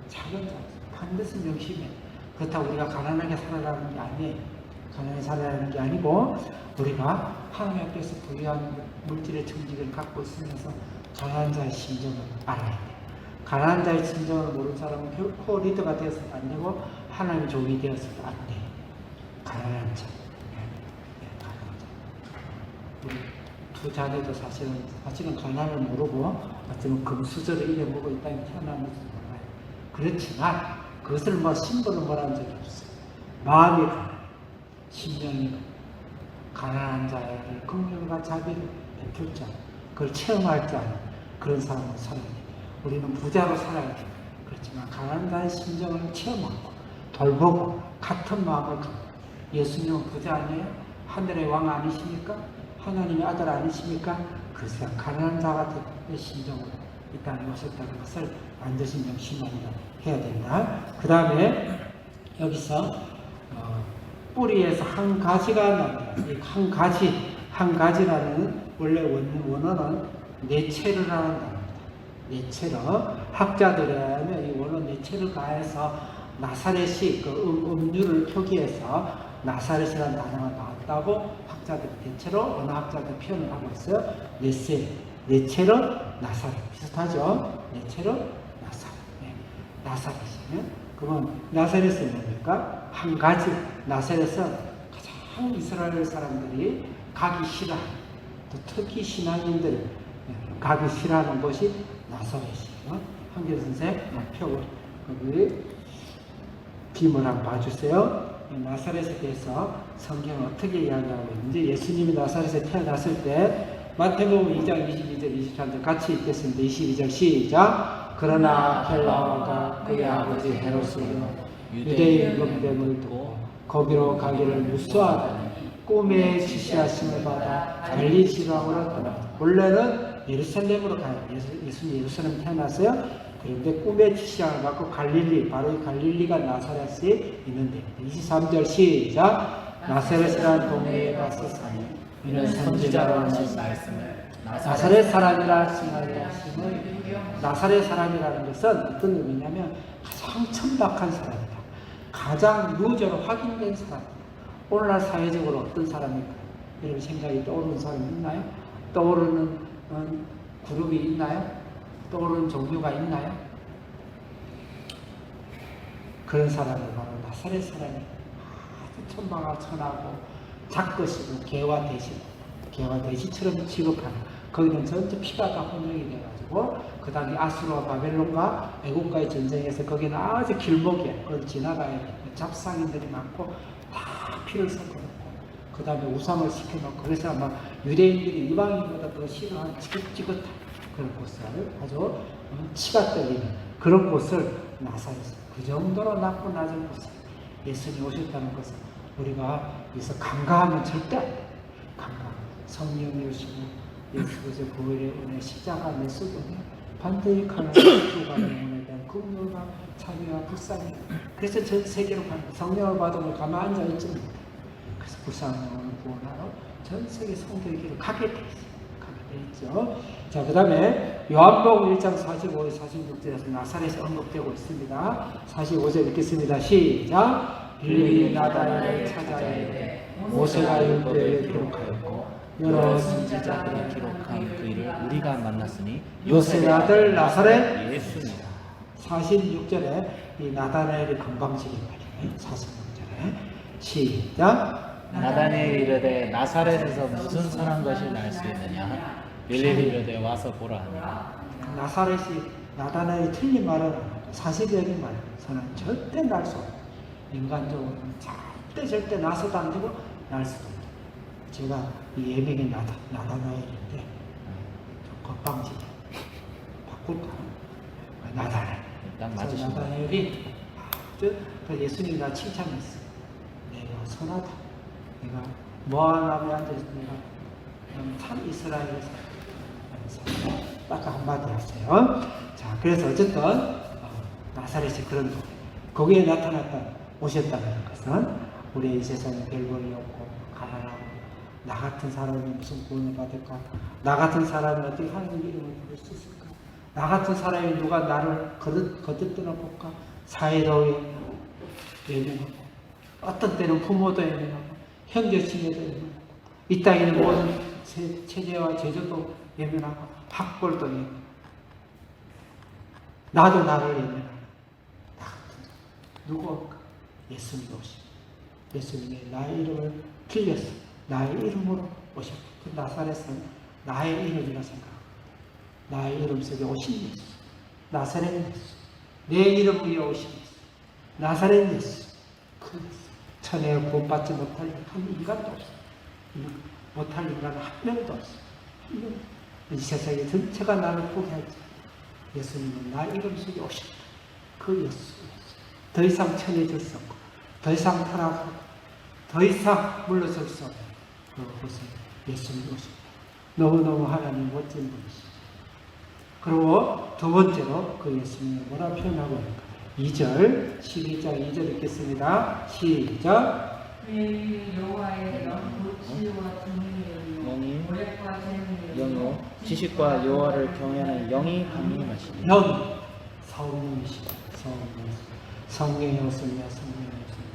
작은 자. 반드시 명심해. 그렇다고 우리가 가난하게 살아가는 게 아니에요. 가난하게 살아가는 게 아니고 우리가 하나님 앞에서 부유한 물질의 정직을 갖고 있으면서 가난한 자의 심정을 알아야 돼요. 가난한 자의 심정을 모르는 사람은 결코 리더가 되어서도 안 되고 하나님의 종이 되어서도 안 돼요. 가난한 자. 우리 두 자녀도 사실은 가난을 모르고 어쩌면 금수저를 이겨먹고 이 땅에 태어나면서 몰라요. 그렇지만 그것을 심벌을 뭐라는 적이 없어요. 마음이 가난해. 심령이 가난한 자에게 긍휼과 자비를 베풀 자, 그걸 체험할 줄 아는 그런 사람으로 살아야 돼요. 우리는 부자로 살아야 돼요. 그렇지만 가난한 자의 심정을 체험하고 돌보고 같은 마음을 갖고 예수님은 부자 아니에요? 하늘의 왕 아니십니까? 하나님의 아들 아니십니까? 그래서 가난한 자가 된 심정으로 이 땅에 오셨다는 것을 반드시 명심하리라 해야 된다. 그 다음에 여기서 뿌리에서 한 가지가 납니다. 이 한 가지라는 원래 원어는 네체르라는 단어입니다. 네체르. 학자들에 의하면 이 원어 네체르 가해서 나사렛이 그 음유를 표기해서 나사렛이라는 단어가 나왔다고 학자들이 대체로 어느 학자들 표현을 하고 있어요. 네체로 나사렛 비슷하죠? 네체로 나사렛. 네. 나사렛이면 그러면 나사렛은 뭡니까? 한 가지 나사렛은 가장 이스라엘 사람들이 가기 싫어하는 또 특히 신앙인들 가기 싫어하는 곳이 나사렛이에요. 한길 선생 표 거기 빔을 한번 봐주세요. 나사렛에 대해서 성경은 어떻게 이야기하고 있는지 예수님이 나사렛에 태어났을 때 마태복음 2장 22절 23절 같이 읽겠습니다. 22절 시작. 그러나 헬라가 그의 아버지 헤롯으로 유대인 율법됨을 두고 거기로 가기를 무수하더니 꿈에 지시하심을 받아 갈릴리 지방으로 떠났다. 원래는 예루살렘으로 가요. 예수님 예루살렘 태어났어요. 그런데 꿈의 지시를 받고 갈릴리, 바로 이 갈릴리가 나사렛에 있는데 23절 시작. 나사렛이라는 동네에 가서 사니 이는 선지자로 하신 말씀을 나사렛 사람이라 칭하심을 나사렛 사람이라는 것은 어떤 의미냐면 가장 천박한 사람이다. 가장 유저로 확인된 사람이다. 오늘날 사회적으로 어떤 사람일까? 여러분 생각이 떠오르는 사람이 있나요? 떠오르는 그룹이 있나요? 떠오르는 종류가 있나요? 그런 사람이 바로 나사렛 사람이 아주 천박하고 천하고 작것이고 개와 돼지처럼 취급하는 거기는 전체 피가 다 혼용이 돼가지고 그 다음에 아수르와 바벨론과 애국과의 전쟁에서 거기는 아주 길목이야. 그걸 지나가야 돼. 잡상인들이 많고 다 피를 섞어놓고 그 다음에 우상을 시켜놓고 그래서 아마 유대인들이 이방인보다 더 싫어하는 지긋지긋한 그런 곳을 아주 치가 떨리는 그런 곳을 나사렛 그 정도로 낮고 낮은 곳에 예수님이 오셨다는 것은 우리가 여기서 간과하면 절대 안 돼. 간과 성령이 오시고 예수께서 구원의 은혜 십자가 메시도니 반드시 가는 주가는 은혜에 대한 긍휼과 자비와 불쌍히 그래서 전 세계로 가는 성령을 받으면 가만히 앉아있지 못해. 그래서 불쌍한 영혼을 구원하러 전 세계 성도에게로 가게 돼 있죠. 자, 그 다음에 요한복음 1장 45절 46절에서 나사렛이 언급되고 있습니다. 45절 읽겠습니다. 시작. 빌립이 나다나엘을 찾아야 돼 모세가 율법에 기록하였고 여러 선지자들이 기록한 그 일을 우리가 만났으니 요셉의 아들 나사렛 예수입니다. 46절에 이 나다나엘이 건방지게 말이에요. 46절에 시작. 나다나엘이 이르되 나사렛에서 무슨 선한 것이 날 수 있느냐 빌립이 이르되 와서 보라 하니 나다나엘이 틀린 말은 안 하고 사실적인 말이에요. 선은 절대 날 수 없고 인간적으로는 절대 나서도 안 되고 날 수도 없고 제가 이 예명이 나다나엘인데 좀 건방지게 바꿀까요? 나다나엘 딱 맞으신다. 나다나엘이 아주 예수님이 나 칭찬했어. 내가 선하다. 내가 모아나무에 앉아있으니까 참 이스라엘에서 딱 한마디 하세요. 자, 그래서 어쨌든 나사렛이 그런 거기에 오셨다는 것은 우리 이 세상에 별 볼이 없고 가난하고 나 같은 사람이 무슨 구원을 받을까? 나 같은 사람이 어떻게 하나님 이름을 부를 수 있을까? 나 같은 사람이 누가 나를 거듭들어 볼까? 사회도 예민하고 어떤 때는 부모도 예민하고 형제친구도 예민하고 이 땅에 있는 모든 체제와 제조도 예민하고 학벌도 예민하고 나도 나를 예민하고 나 같은 누구일까? 예수님이 오시고 예수님이 나의 이름을 빌렸어. 나의 이름으로 오셨고 그 나사렛은 나의 이름이라 생각합니다. 나의 이름 속에 오신 예수 나사렛 예수 내 이름 위에 오신 예수 나사렛 예수 그 예수 천혜에 구원받지 못할 한 인간도 없어. 못할 인간은 한 명도 없어. 이 세상에 전체가 나를 포기할지 예수님은 나 이름 속에 오셨다. 그 예수 더 이상 천해질 수 없고 더 이상 타락하고 더 이상 물러설 수 없는 그곳에 예수님이 오십니다. 너무너무 하나님 멋진 분이시죠. 그리고 두 번째로 그 예수님이 뭐라 표현하고 있는가? 2절 12장 2절 읽겠습니다. 시작. 여호와의 영치와 영이 오랫과 재능이 영요 지식과 여호와를 경외하는 영이 강림하시니 영 성령이시다. 성령. 성령이 오셨냐, 성령이 오셨냐.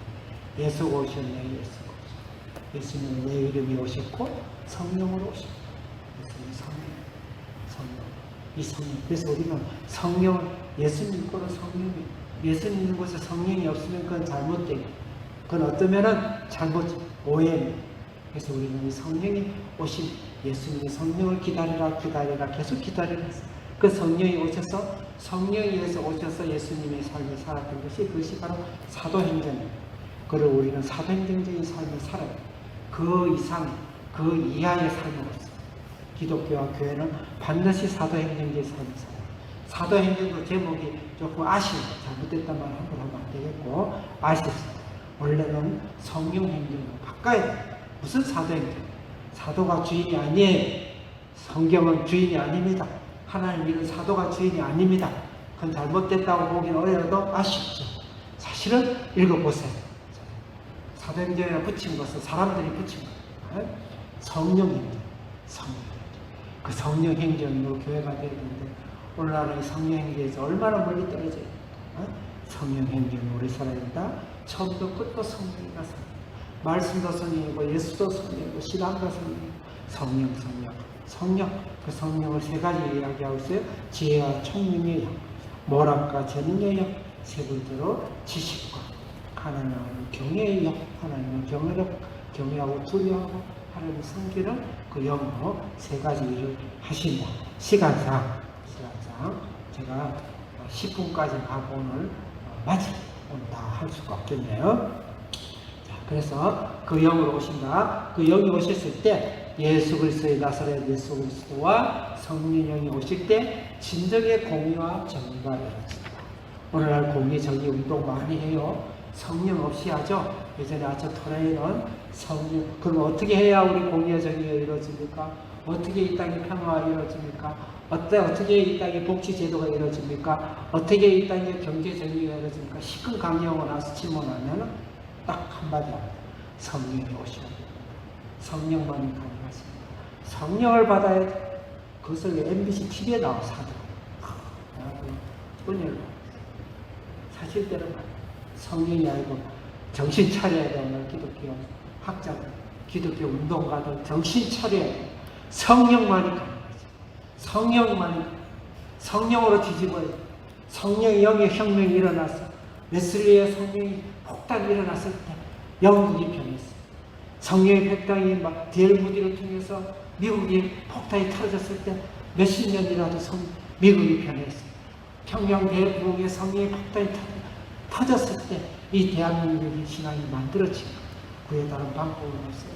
예수가 오셨냐, 예수가 오셨냐. 예수님은 내 이름이 오셨고 성령으로 오셨고. 예수님 성령. 이 성령. 그래서 우리는 성령을 예수님 거로 성령이 예수님 있는 곳에 성령이 없으면 그건 잘못되고 그건 어쩌면은 잘못 오해입니다. 그래서 우리는 이 성령이 오신 예수님의 성령을 기다리라 계속 기다리라 했어요. 그 성령이 오셔서 성령에서 오셔서 예수님의 삶을 살았던 그것이 바로 사도행전입니다. 그리고 우리는 사도행전적인 삶을 살아요. 그 이상 그 이하의 삶을 없어요. 기독교와 교회는 반드시 사도행전적인 삶을 살아요. 사도행전도 제목이 조금 아쉬워요. 잘못됐단 말 함부로 하면 안 되겠고 아쉽습니다. 원래는 성령행전으로 바꿔야 돼요. 무슨 사도행전? 사도가 주인이 아니에요. 성경은 주인이 아닙니다. 하나님 믿는 사도가 주인이 아닙니다. 그건 잘못됐다고 보기는 어려워도 아쉽죠. 사실은 읽어보세요. 사도행전에 붙인 것은 사람들이 붙인 거예요. 성령행전. 그 성령행전으로 교회가 되어야 되는데 오늘날의 성령행전에서 얼마나 멀리 떨어져 있습니까? 성령행전으로 우리 살아야 된다. 처음부터 끝도 성령이가 말씀도 성령이고 예수도 성령이고 신앙도 성령이고 성령. 그 성령을 세 가지 이야기하고 있어요. 지혜와 총명의 영, 모락과 재능의 영, 세 번째로 지식과 하나님을 경외의 영, 하나님을 경외하고 두려워하고 하나님을 섬기는 그 영으로 세 가지 일을 하신다. 시간상 제가 10분까지 하고 오늘 오늘 다 할 수가 없겠네요. 자, 그래서 그 영으로 오신다. 그 영이 오셨을 때 예수 그리스도의 나사렛 예수 그리스도와 성령 영이 오실 때 진정의 공의와 정의가 이루어진다. 오늘날 공의 정의 운동 많이 해요. 성령 없이 하죠. 예전에 아처 토라에는 성령, 그럼 어떻게 해야 우리 공의와 정의가 이루어집니까? 어떻게 이 땅에 평화가 이루어집니까? 어떻게 이 땅에 복지 제도가 이루어집니까? 어떻게 이 땅에 경제 정의가 이루어집니까? 시큰 강령을 나서 질문하면 딱 한마디 합니다. 성령이 오셔야 됩니다. 성령만이 가능하십니다. 성령을 받아야 돼. 그것을 MBC TV에 나와서 하더라고요. 은혜를 사실대로 성령이 아니고 정신 차려야 돼. 오늘 기독교 학자들, 기독교 운동가들 정신 차려야 돼. 성령만이 가능하죠. 성령으로 뒤집어야 돼. 성령의 영의 혁명이 일어났어. 웨슬리의 성령이 폭탄이 일어났을 때 영국이 변했어. 성령의 백당이 막 델무디를 통해서 미국이 폭탄이 터졌을 때 몇십 년이라도 미국이 변했어. 평양 대부흥의 성령의 폭탄이 터졌을 때 이 대한민국의 신앙이 만들어진 거예요. 그에 따른 방법은 없어요.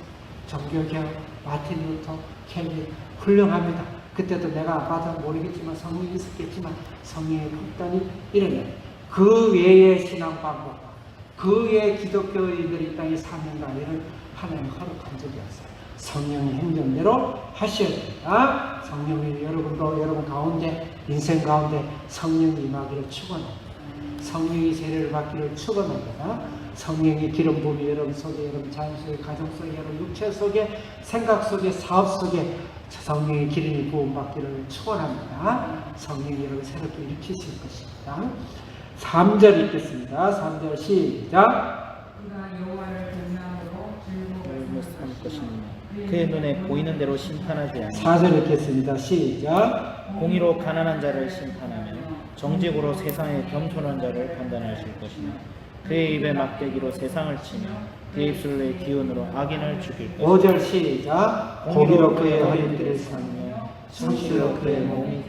종교개혁, 마틴 루터, 켈빈 훌륭합니다. 그때도 내가 받아 모르겠지만 성령이 있었겠지만 성령의 폭탄이 일어나요. 그 외의 신앙 방법과 그 외의 기독교인들이 이 땅에 사명과 일을 하나님 허락한 적이 없어요. 성령의 행정대로 하셔야 됩니다. 성령이 여러분도 여러분 가운데 인생 가운데 성령이 임하기를 축원합니다. 성령의 세례를 받기를 축원합니다. 성령의 기름 부음이 여러분 속에, 여러분 자연 속에, 가정 속에, 여러분 육체 속에, 생각 속에, 사업 속에 성령의 기름이 부음 받기를 축원합니다. 성령이 여러분 새롭게 일으키실 것입니다. 3절 읽겠습니다. 3절 시작. 그가 여호와를 경외함으로 즐거움을 삼을 것이니 그의 눈에 보이는 대로 심판하지 아니하고 4절 읽겠습니다. 시작. 공의로 가난한 자를 심판하며 정직으로 세상에 겸손한 자를 판단하실 것이니 그의 입에 막대기로 세상을 치며 그의 입술의 기운으로 악인을 죽일 것이니 5절 시작. 공의로 그의 허리띠를 사며 성실로 그의 몸이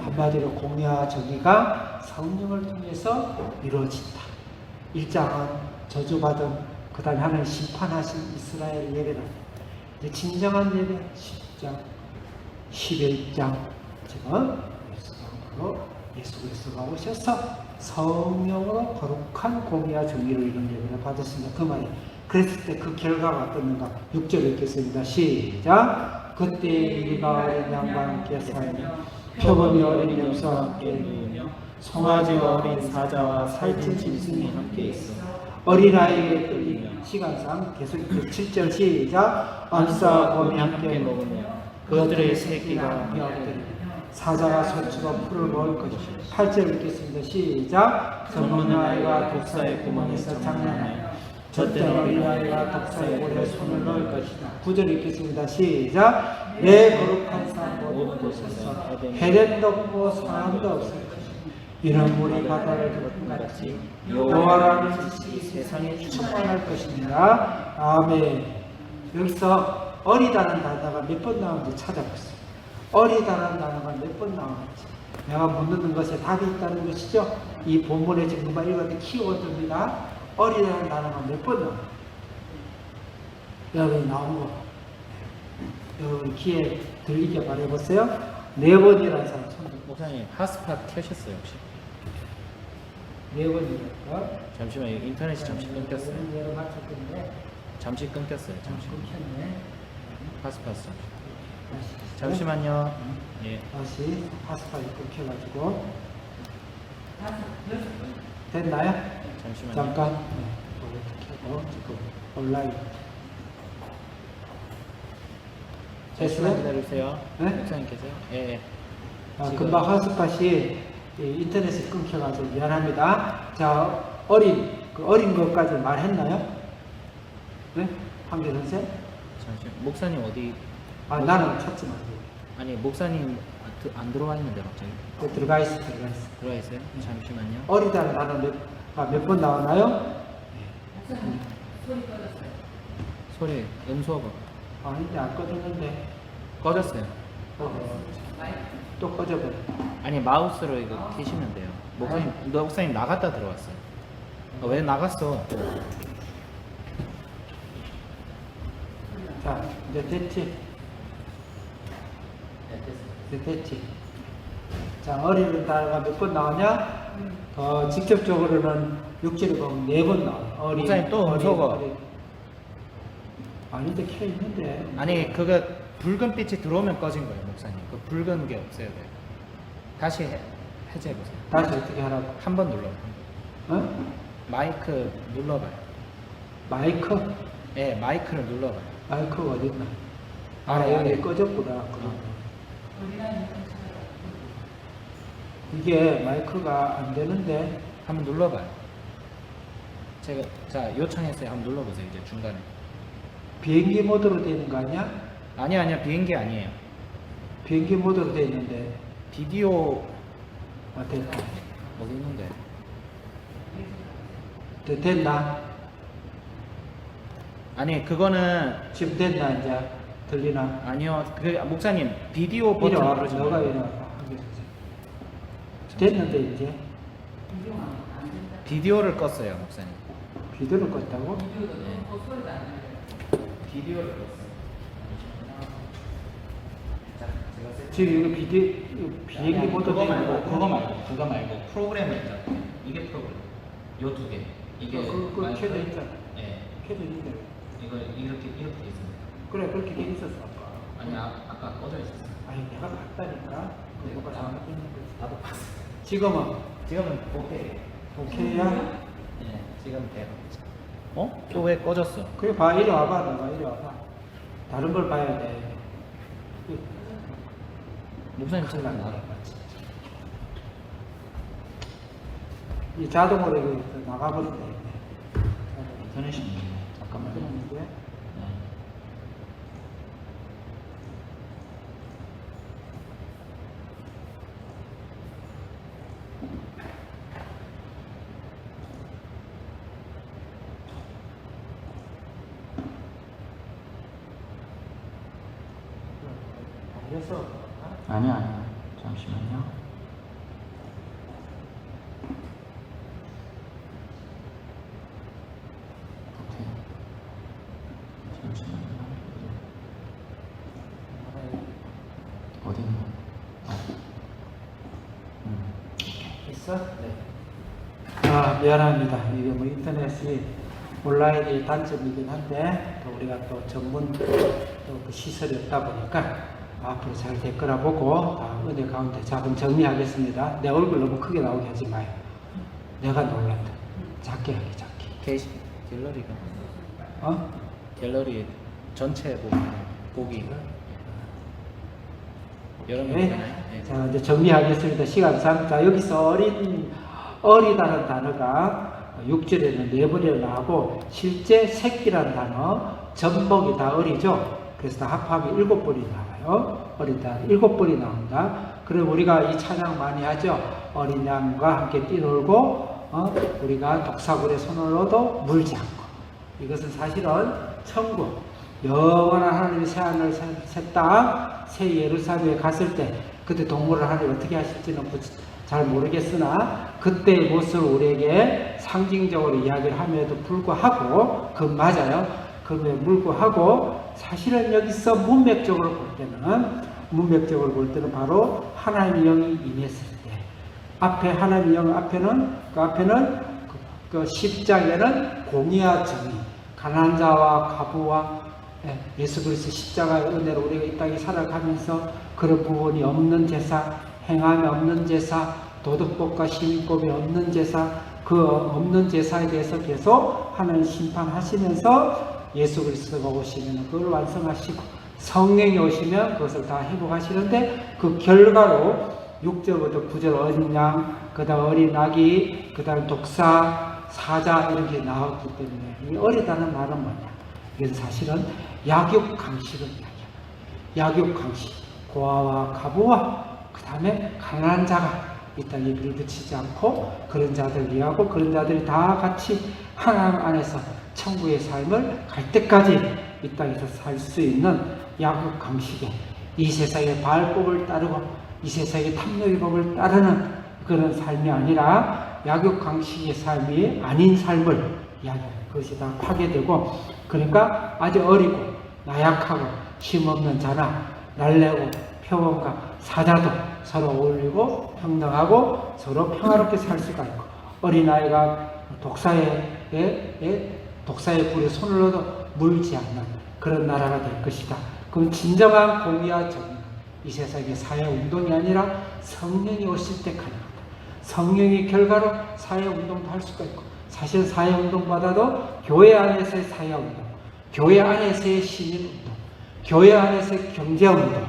한마디로 공의와 정의가 성령을 통해서 이루어진다. 1장은 저주받은 그 다음에 하나님 심판하신 이스라엘 예배다. 진정한 예배 10장 11장 지금 예수 그리스도가 오셔서 성령으로 거룩한 공의와 정의를 이룬 예배를 받았습니다. 그 말이 그랬을 때 그 결과가 어떻는가 6절 읽겠습니다. 시작. 그때 이가 어린 양과 함께 살며 표범이 어린 염소와 함께 누우며 송아지와 어린 사자와 살찐 짐승이 함께 있어 어린아이에게 끌리며 시간상 계속 7절 시작. 암사와 곰이 함께 먹으며 그들의 새끼가 벼들이며 사자가 소치로 풀을 먹을 것이다. 8절 읽겠습니다. 시작. 젊은 아이가 독사의 구멍에서 장난하여 젖된 어린아이가 독사의 볼에 손을 넣을 것이다. 9절 읽겠습니다. 시작. 내 거룩한 산 모든 곳에서 해련도 없고 사람도 없을 것이다. 이런 물이 바다를 덮음같이 여호와라는 뜻이 세상에 충만할 것입니다. 아멘. 여기서 어리다는 단어가 몇 번 나오는지 찾아봤어요. 어리다는 단어가 몇 번 나오는지. 내가 묻는 것에 답이 있다는 것이죠. 이 본문의 정도만 읽을 때 키워드입니다. 어리다는 단어가 몇 번 나와요. 여기 나온 거. 여러분 귀에 들리게 말해보세요. 4번이라는 사람 손 들고. 목사님 핫스팟 켜셨어요 혹시? 4번이랄까? 잠시만요. 인터넷이 잠시 끊겼어요. 얘를 맞췄는데 잠시 끊겼어요. 잠시. 끊겼네. 핫스팟 잠시. 다시. 잠시만요. 예. 다시 핫스팟이 끊겨가지고 됐나요? 잠시만요. 잠깐 이렇게 켜고 지금 온라인 잠시만 됐어요? 기다려주세요. 네? 목사님 계세요? 예. 예. 지금- 금방 핫스팟이 인터넷이 끊겨가지고 미안합니다. 자, 어린 것까지 말했나요? 네? 황교 선생? 잠시만. 목사님 어디? 나는 찾지 말고. 아니 목사님 안 들어와 있는데 갑자기 들어가 있어. 들어와 있어요? 잠시만요. 어리다는 단어 몇 번 나오나요? 소리 음소거 아닌데 안 꺼졌는데. 꺼졌어요. 또 꺼져버려. 아니 마우스로 이거 켜시면 돼요. 목사님 나갔다 들어왔어요. 왜 나갔어? 자, 이제 됐지? 이제 됐지? 자, 어리는 단어가 몇 번 나오냐? 직접적으로는 6절에 보면 4번 나와요. 목사님 또 음소거. 아닌데 켜 있는데. 아니 그거 붉은 빛이 들어오면 꺼진 거예요, 목사님. 그 붉은 게 없어야 돼요. 다시 해제해 보세요. 다시 어떻게 하라고? 한 번 눌러요. 어? 마이크 눌러봐요. 마이크? 예, 마이크를 눌러봐요. 마이크가 어딨나? 아래, 여기 아래. 꺼졌구나. 이게 마이크가 안 되는데. 한번 눌러봐요. 제가 자 요청했어요. 한번 눌러보세요. 이제 중간에. 비행기 모드로 되는 거 아니야? 아니야 비행기 아니에요. 비행기 모드로 돼 있는데. 비디오 됐다. 어디 있는데? 됐나? 아니 그거는 지금 됐나 이제? 들리나? 아니요. 그 목사님 비디오 이리 버튼 와. 누르지 너가 말고. 이리 와. 됐는데 이제 비디오를 껐어요, 목사님. 비디오를 껐다고? 비디오를 껐어요. 자, 제가 세- 지금 이거 비행기 아니, 모드 그거 되는 말고 거 그거 말고 그거 말고 프로그램을 있잖아요. 이게 프로그램. 요 두 개. 이게 그거 마이크- 켜져 있잖아. 예. 켜져 있는데. 이거 이렇게 돼 있습니다. 그래 그렇게 돼 있었어 아까. 아니 아까 꺼져 있었어요. 아니 내가 봤다니까. 그거가 잘못 있는 거지. 나도 봤어요. 지금은 지금은 오케이. 오케이야? 예, 지금 돼요. 어? 또 왜 꺼졌어? 그래 봐 이리 와봐 너가 이리 와봐. 다른 걸 봐야 돼. 목사님 잠깐 나가. 이 자동으로 이거 나가버린다. 인터넷이 없네. 잠깐만요. 그러는데 네. 그래서 아니야. 잠시만요. 오케이. 잠시만요. 어디 있나? 있어? 네. 미안합니다. 이게 뭐 인터넷이 온라인이 단점이긴 한데 또 우리가 또 전문 또그 시설이 없다 보니까 앞으로 잘 될 거라 보고 은혜 가운데 작은 정리하겠습니다. 내 얼굴 너무 크게 나오게 하지 마요. 내가 놀란다. 작게 하기 작게. 갤러리가 갤러리 전체 보기 여러분이잖아요. 네. 자, 이제 정리하겠습니다. 시간상. 자, 여기서 어리다는 단어가 6절에는 4번이나 나오고, 실제 새끼라는 단어, 전복이 다 어리죠. 그래서 다 합하면 7번이 나와요. 어리다 7번이 나온다. 그리고 우리가 이 찬양 많이 하죠. 어린 양과 함께 뛰놀고, 우리가 독사굴에 손을 넣어도 물지 않고. 이것은 사실은 천국, 영원한 하나님의 새하늘 새 땅, 새 예루살렘에 갔을 때, 그때 동물을 하나님 어떻게 하실지는 잘 모르겠으나 그때의 모습을 우리에게 상징적으로 이야기를 함에도 불구하고, 그 맞아요. 그럼에도 불구하고 사실은 여기서 문맥적으로 볼 때는 바로 하나님의 영이 임했을 때, 앞에 하나님의 영 앞에는 그 십자가에는 공의와 정의, 가난한 자와 과부와 예수 그리스도 십자가의 은혜로 우리가 이 땅에 살아가면서 그런 부분이 없는 제사, 행함이 없는 제사, 도덕법과 시민법이 없는 제사, 그 없는 제사에 대해서 계속 하나님 심판하시면서 예수 그리스도가 오시면 그걸 완성하시고, 성령이 오시면 그것을 다 회복하시는데, 그 결과로 6절부터 9절 어린 양, 그 다음 어린 아기, 그 다음 독사, 사자 이렇게 나왔기 때문에, 이 어리다는 말은 뭐냐? 이건 사실은 약육강식을 이야기합니다. 약육강식, 고아와 과부와 그 다음에 가난한 자가 이 땅에 밀붙이지 않고, 그런 자들 위하고 그런 자들이 다 같이 하나님 안에서 천국의 삶을 갈 때까지 이 땅에서 살 수 있는 약육강식에, 이 세상의 발법을 따르고 이 세상의 탐욕의 법을 따르는 그런 삶이 아니라 약육강식의 삶이 아닌 삶을 이야기하는 것이 다 파괴되고, 그러니까 아주 어리고 나약하고 힘없는 자나 날래고 표범과 사자도 서로 어울리고 평등하고 서로 평화롭게 살 수가 있고, 어린아이가 독사의 불에 손을 넣어도 물지 않는 그런 나라가 될 것이다. 그럼 진정한 공의와 정의는 이 세상의 사회운동이 아니라 성령이 오실 때 가능하다. 성령의 결과로 사회운동도 할 수가 있고, 사실 사회운동보다도 교회 안에서의 사회운동, 교회 안에서의 시민운동, 교회 안에서의 경제운동,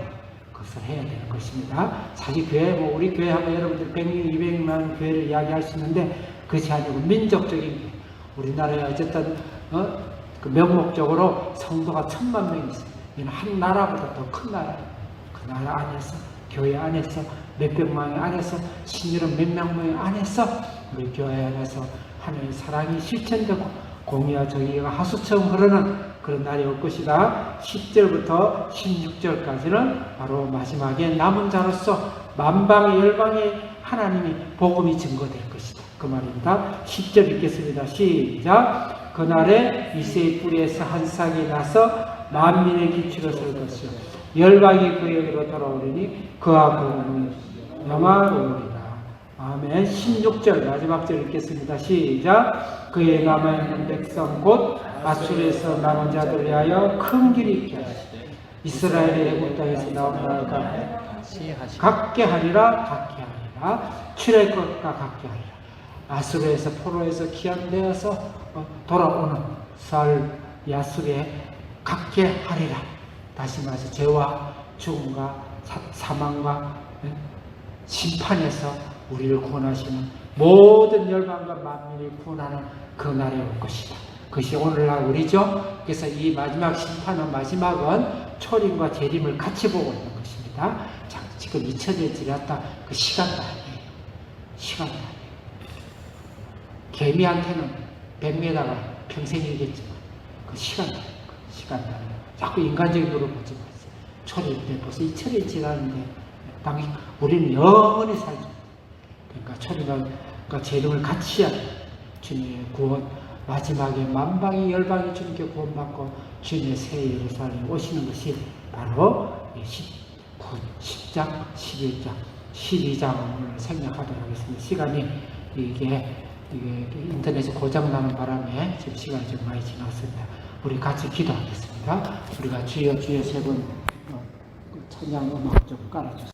그것을 해야 되는 것입니다. 사실 교회, 우리 교회 하면 여러분들 100명, 200만 교회를 이야기할 수 있는데, 그것이 아니고 민족적인 교회. 우리나라에 어쨌든 그 명목적으로 성도가 1000만 명이 있어요. 이는 한 나라보다 더 큰 나라예요. 그 나라 안에서, 교회 안에서, 몇백만 명 안에서, 신일은 몇만 명 안에서, 우리 교회 안에서 하나님의 사랑이 실천되고 공의와 정의가 하수처럼 흐르는 그런 날이 올 것이다. 10절부터 16절까지는 바로 마지막에 남은 자로서 만방의 열방에 하나님이 복음이 증거될 것이다. 그 말입니다. 10절 읽겠습니다. 시작. 그날에 이새의 뿌리에서 한 싹이 나서 만민의 기초로 설 것이요 열방이 그에게로 돌아오리니 그와 복음이 영화로우리라. 아멘. 16절 마지막 절 읽겠습니다. 시작. 그의 남아있는 백성 곧 아수르에서 남은 자들 위하여 큰 길이 있게 하시되 이스라엘의 애굽 땅에서 나온 나라가 같게 하리라. 출애굽 것과 같게 하리라. 아수르에서 포로에서 귀환되어서 돌아오는 설 야수에 같게 하리라. 다시 말해서 죄와 죽음과 사망과 심판에서 우리를 구원하시는 모든 열방과 만민을 구원하는 그 날에 올 것이다. 그것이 오늘날 우리죠. 그래서 이 마지막 심판은, 마지막은 초림과 재림을 같이 보고 있는 것입니다. 자, 지금 2000년 지났다. 그 시간도 아니에요. 시간도 아니에요. 개미한테는 100m가 평생이겠지만 그 시간도 아니에요. 시간도 아니에요. 자꾸 인간적으로 보지 마세요. 초림 때 벌써 2000년 지났는데 우리는 영원히 살죠. 그러니까 초림과 재림을 같이 하는 주님의 구원, 마지막에 만방의 열방이 주님께 구원받고 주님의 새 예루살렘에 오시는 것이 바로 10장, 11장, 12장을 생략하도록 하겠습니다. 시간이 이게 인터넷이 고장나는 바람에 지금 시간이 좀 많이 지났습니다. 우리 같이 기도하겠습니다. 우리가 주여 주여 세 번 찬양 음악 좀 깔아주세요.